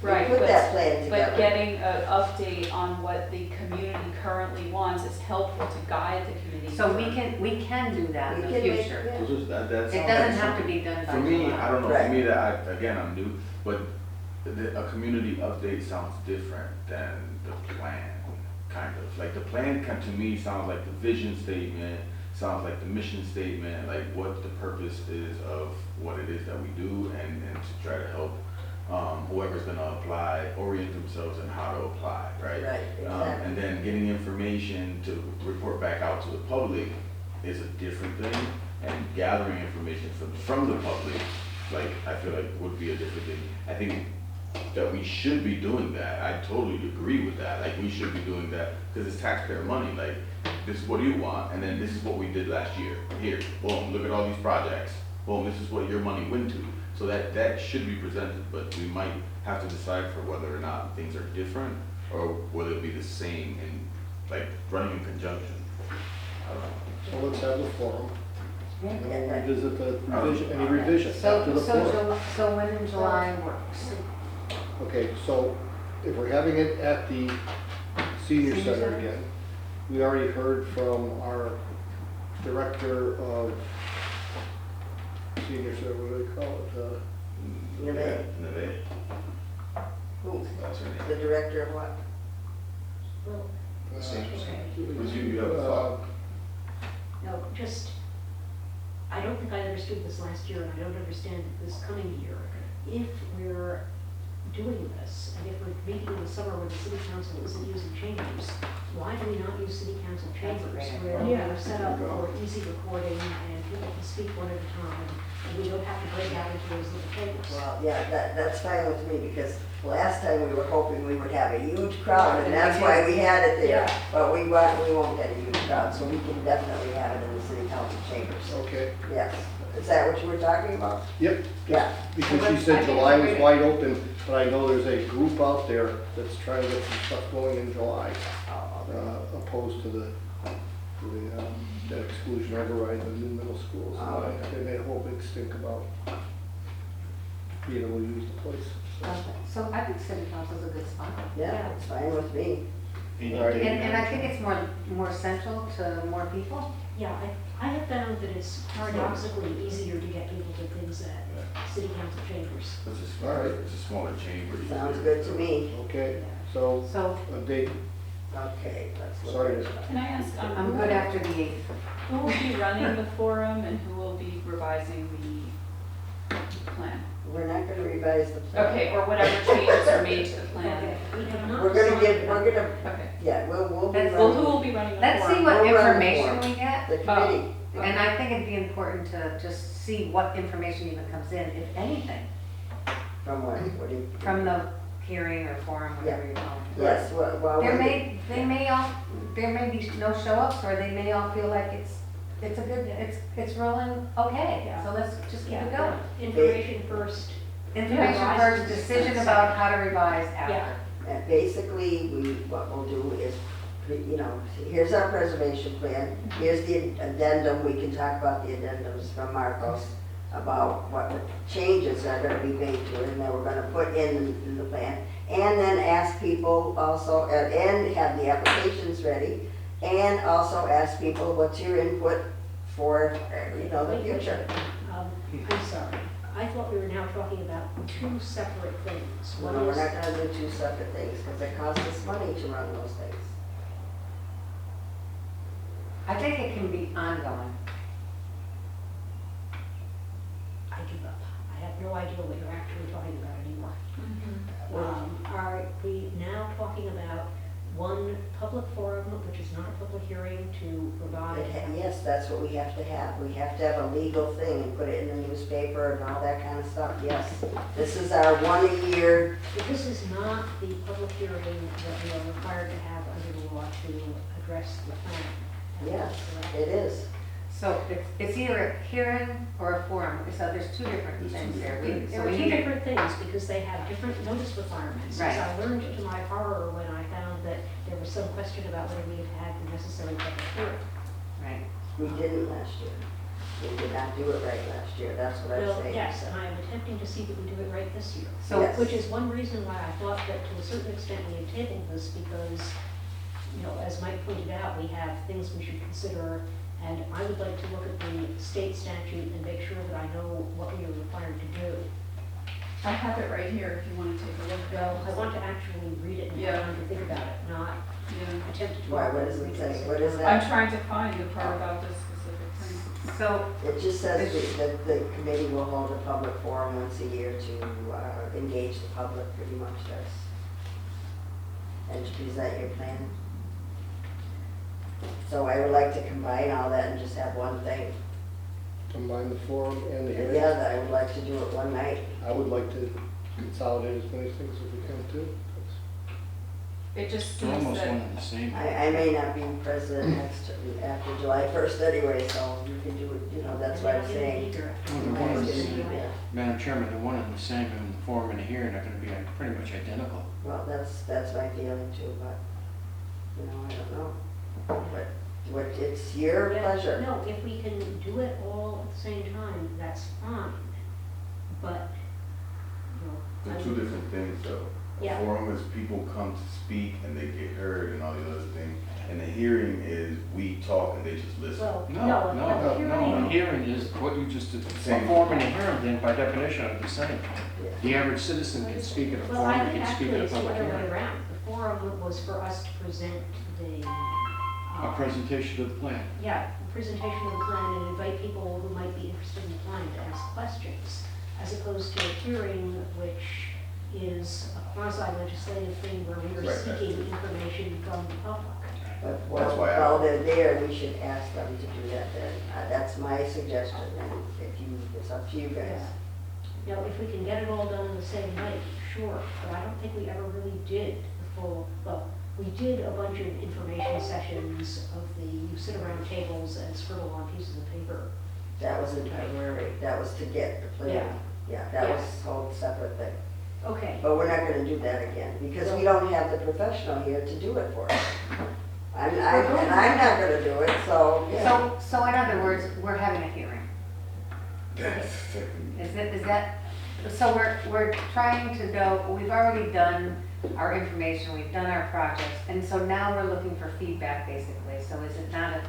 Right, We put that plan together. but getting an update on what the community currently wants is helpful to guide the committee. So we can do that in We the can make- future. yeah. That sounds It like doesn't have to something- be done by For me, July. I don't know, Right. for me, again, I'm new, but a community update sounds different than the plan, kind of. Like, the plan to me sounds like the vision statement, sounds like the mission statement, like what the purpose is of what it is that we do, and to try to help whoever's gonna apply, orient themselves in how to apply, right? Right, exactly. And then getting information to report back out to the public is a different thing, and gathering information from the public, like, I feel like would be a different thing. I think that we should be doing that. I totally agree with that. Like, we should be doing that, because it's taxpayer money. Like, this is what you want, and then this is what we did last year. Here, boom, look at all these projects. Boom, this is what your money went to. So that should be presented, but we might have to decide for whether or not things are different, or whether it'll be the same and, like, running in conjunction. I don't know. So let's have the forum, and then we'll revisit the revision, any Okay. revisions after the forum. So when in July works? Okay, so if we're having it at the senior Senior center center? again, we already heard from our director of senior center, what do they call it? Innovate. Innovate. Who? That's her name. The director of what? Well, Was you have a thought? no, just, I don't think I understood this last year, and I don't understand it this coming year. If we're doing this, and if we're meeting in the summer when the city council isn't using chambers, why do we not use city council chambers? That's a great Where idea. they're set up for easy recording, and people can speak one at a time, and we don't have to break out into those little chambers. Well, yeah, that's fine with me, because last time we were hoping we would have a huge crowd, and that's why we had it there. Yeah. But we won't get a huge crowd, so we can definitely have it in the city council chambers. Okay, Yes. Is that what you were talking about? yep, Yeah. because she said July was wide open, but I know there's a group out there that's trying to get some stuff going in July, opposed to the that exclusion override, the new middle schools. Oh, okay. They made a whole big stink about being able to use the place. so. So I think city council's a good spot. Yeah, it's fine with me. All right. And I think it's more central to more people. Yeah, I have found that it's paradoxically easier to get people to things at city council chambers. It's a smaller chamber. Sounds good to me. Okay, so So a date, Okay, let's look. Sorry at to- it. Can I ask, I'm good after the 8th. who will be running the forum and who will be revising the plan? We're not gonna revise the plan. Okay, or whatever changes are made to the plan. Okay, we have not We're gonna decided- Okay. yeah, we'll be That's- Well, who running will be running the Let's see forum? what We'll run the information forum. we get. the committee. And I think it'd be important to just see what information even comes in, if anything, From what do you? from the hearing or forum, whatever you call it. Yes, well. There we- may be no show-ups, or they may all feel like it's a good, it's rolling okay, Yeah. so let's just keep it Yeah, going. information first. Information Yeah. first, decision about how to revise after. Yeah. And basically, what we'll do is, here's our preservation plan, here's the addendum, we can talk about the addendums from Marcos about what changes are gonna be made to it, and that we're gonna put in the plan. And then ask people also, and have the applications ready, and also ask people, what's your input for, the future? I'm sorry, I thought we were now talking about two separate things. Well, One we're is, not gonna do two separate things, because it costs us money to run those things. I think it can be ongoing. I give up, I have no idea what you're actually talking about anymore. Mhm. Are we now talking about one public forum, which is not a public hearing, to provide. Yes, that's what we have to have. We have to have a legal thing and put it in the newspaper and all that kind of stuff, yes. This is our 1 a year. But this is not the public hearing that we are required to have under the law to address the plan. Yes, it is. So it's either a hearing or a forum, so there's two different There's two things there. different things. There are two different things, because they have different notice requirements. Right. As I learned to my horror when I found that there was some question about whether we had the necessary public hearing. Right. We didn't last year. We did not do it right last year, that's what I'm Well, saying. yes, and I am attempting to see that we do it right this year. So, Yes. Which is one reason why I thought that to a certain extent we had tabled this, because, you know, as Mike pointed out, we have things we should consider, and I would like to look at the state statute and make sure that I know what we are required to do. I have it right here if you want to take a look. Well, I want to actually read it and Yeah. have time to think about it, not Yeah. attempt to. Why, what does it say? What is I'm that? trying to find the part about this specific thing. So, It just says that the committee will hold a public forum once a year to engage the public, pretty much, that's, and to present your plan. So I would like to combine all that and just have one thing. Combine the forum and the hearing. Yeah, I would like to do it one night. I would like to consolidate as many things as we can too. It just They're seems almost one that, and the same. I may not be president after July 1st anyway, so you can do it, you know, that's what I'm saying. Well, they're one and the same. Madam Chairman, the one and the same, and the forum and the hearing are gonna be pretty much identical. Well, that's my feeling too, but, you know, I don't know. But it's your Yeah, pleasure. No, if we can do it all at the same time, that's fine, but, you know. They're two different things though. A Yeah. forum is people come to speak and they get heard and all the other things. And the hearing is we talk and they just listen. Well, No, no, no, but the no, hearing, a hearing is what you just did. A Same. forum and a hearing, then by definition are the same. Yeah. The average citizen can speak at a well, forum, I they think can speak actually at a it's the public other way hearing. around. The forum was for us to present the. A presentation of the plan. Yeah, a presentation of the plan and invite people who might be interested in the plan to ask questions, as opposed to a hearing, which is a quasi-legislative thing where we are Right. seeking information from the public. But That's why I- while they're there, we should ask them to do that then. That's my suggestion, and if you, it's up to you guys. Now, if we can get it all done in the same night, sure, but I don't think we ever really did the full, well, we did a bunch of information sessions of the, you sit around tables and scribble on pieces of paper. That was in February, that was to get the plan. Yeah, that was a whole separate thing. Okay, But we're not gonna do that again, because we don't have the professional here to do it for us. And I'm not gonna do it, so, yeah. so in other words, we're having a hearing. That's Is that, so we're trying to go, we've already done our information, we've done our projects, and so now we're looking for feedback basically. So is it not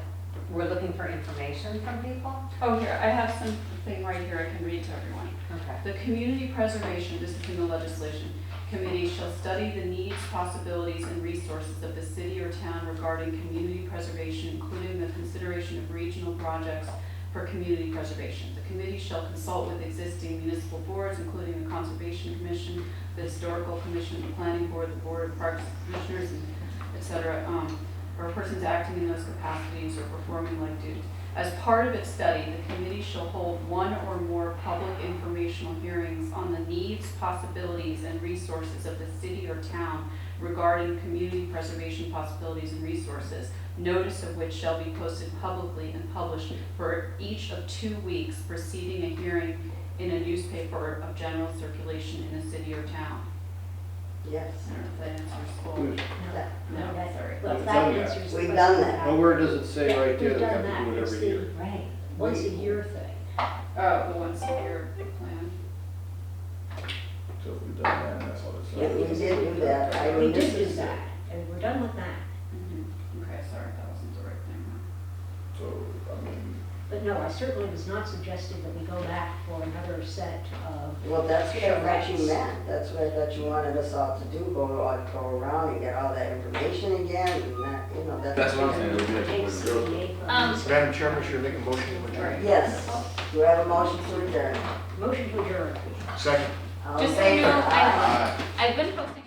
we're looking for information from people? oh, here, I have something right here I can read to everyone. Okay. The Community Preservation, this is in the legislation, committee shall study the needs, possibilities, and resources of the city or town regarding community preservation, including the consideration of regional projects for community preservation. The committee shall consult with existing municipal boards, including the Conservation Commission, the Historical Commission, the Planning Board, the Board of Parks Commissioners, and et cetera, or persons acting in those capacities or performing like duties. As part of its study, the committee shall hold one or more public informational hearings on the needs, possibilities, and resources of the city or town regarding community preservation possibilities and resources, notice of which shall be posted publicly and published for each of 2 weeks preceding a hearing in a newspaper of general circulation in a city or town. Yes. I don't know if that answers all. no, that, sorry. well, We've that done that. answers the We've question. done that. Well, where does it say Yeah, right there we've that we done have to do it It's every year? the Right, once a year thing. Oh, the once a year plan. So if we've done that, and that's all it Yeah, we says. did do that. I We mean, this did do is- that, and we're done with that. Okay, sorry, that wasn't the right thing. So, I mean, But no, I certainly was not suggesting that we go back for another set of. Well, that's what I thought you charrettes. meant, that's what I thought you wanted us all to do, go around and get all that information again, and that, you know, that's. That's what I'm saying, it'll be like Take a good CPA plans. Madam Chairman, should I make a motion to adjourn? Yes, do I have a motion to adjourn? Motion to adjourn. Second. All in Just so you favor? know, Aye. I've been posting.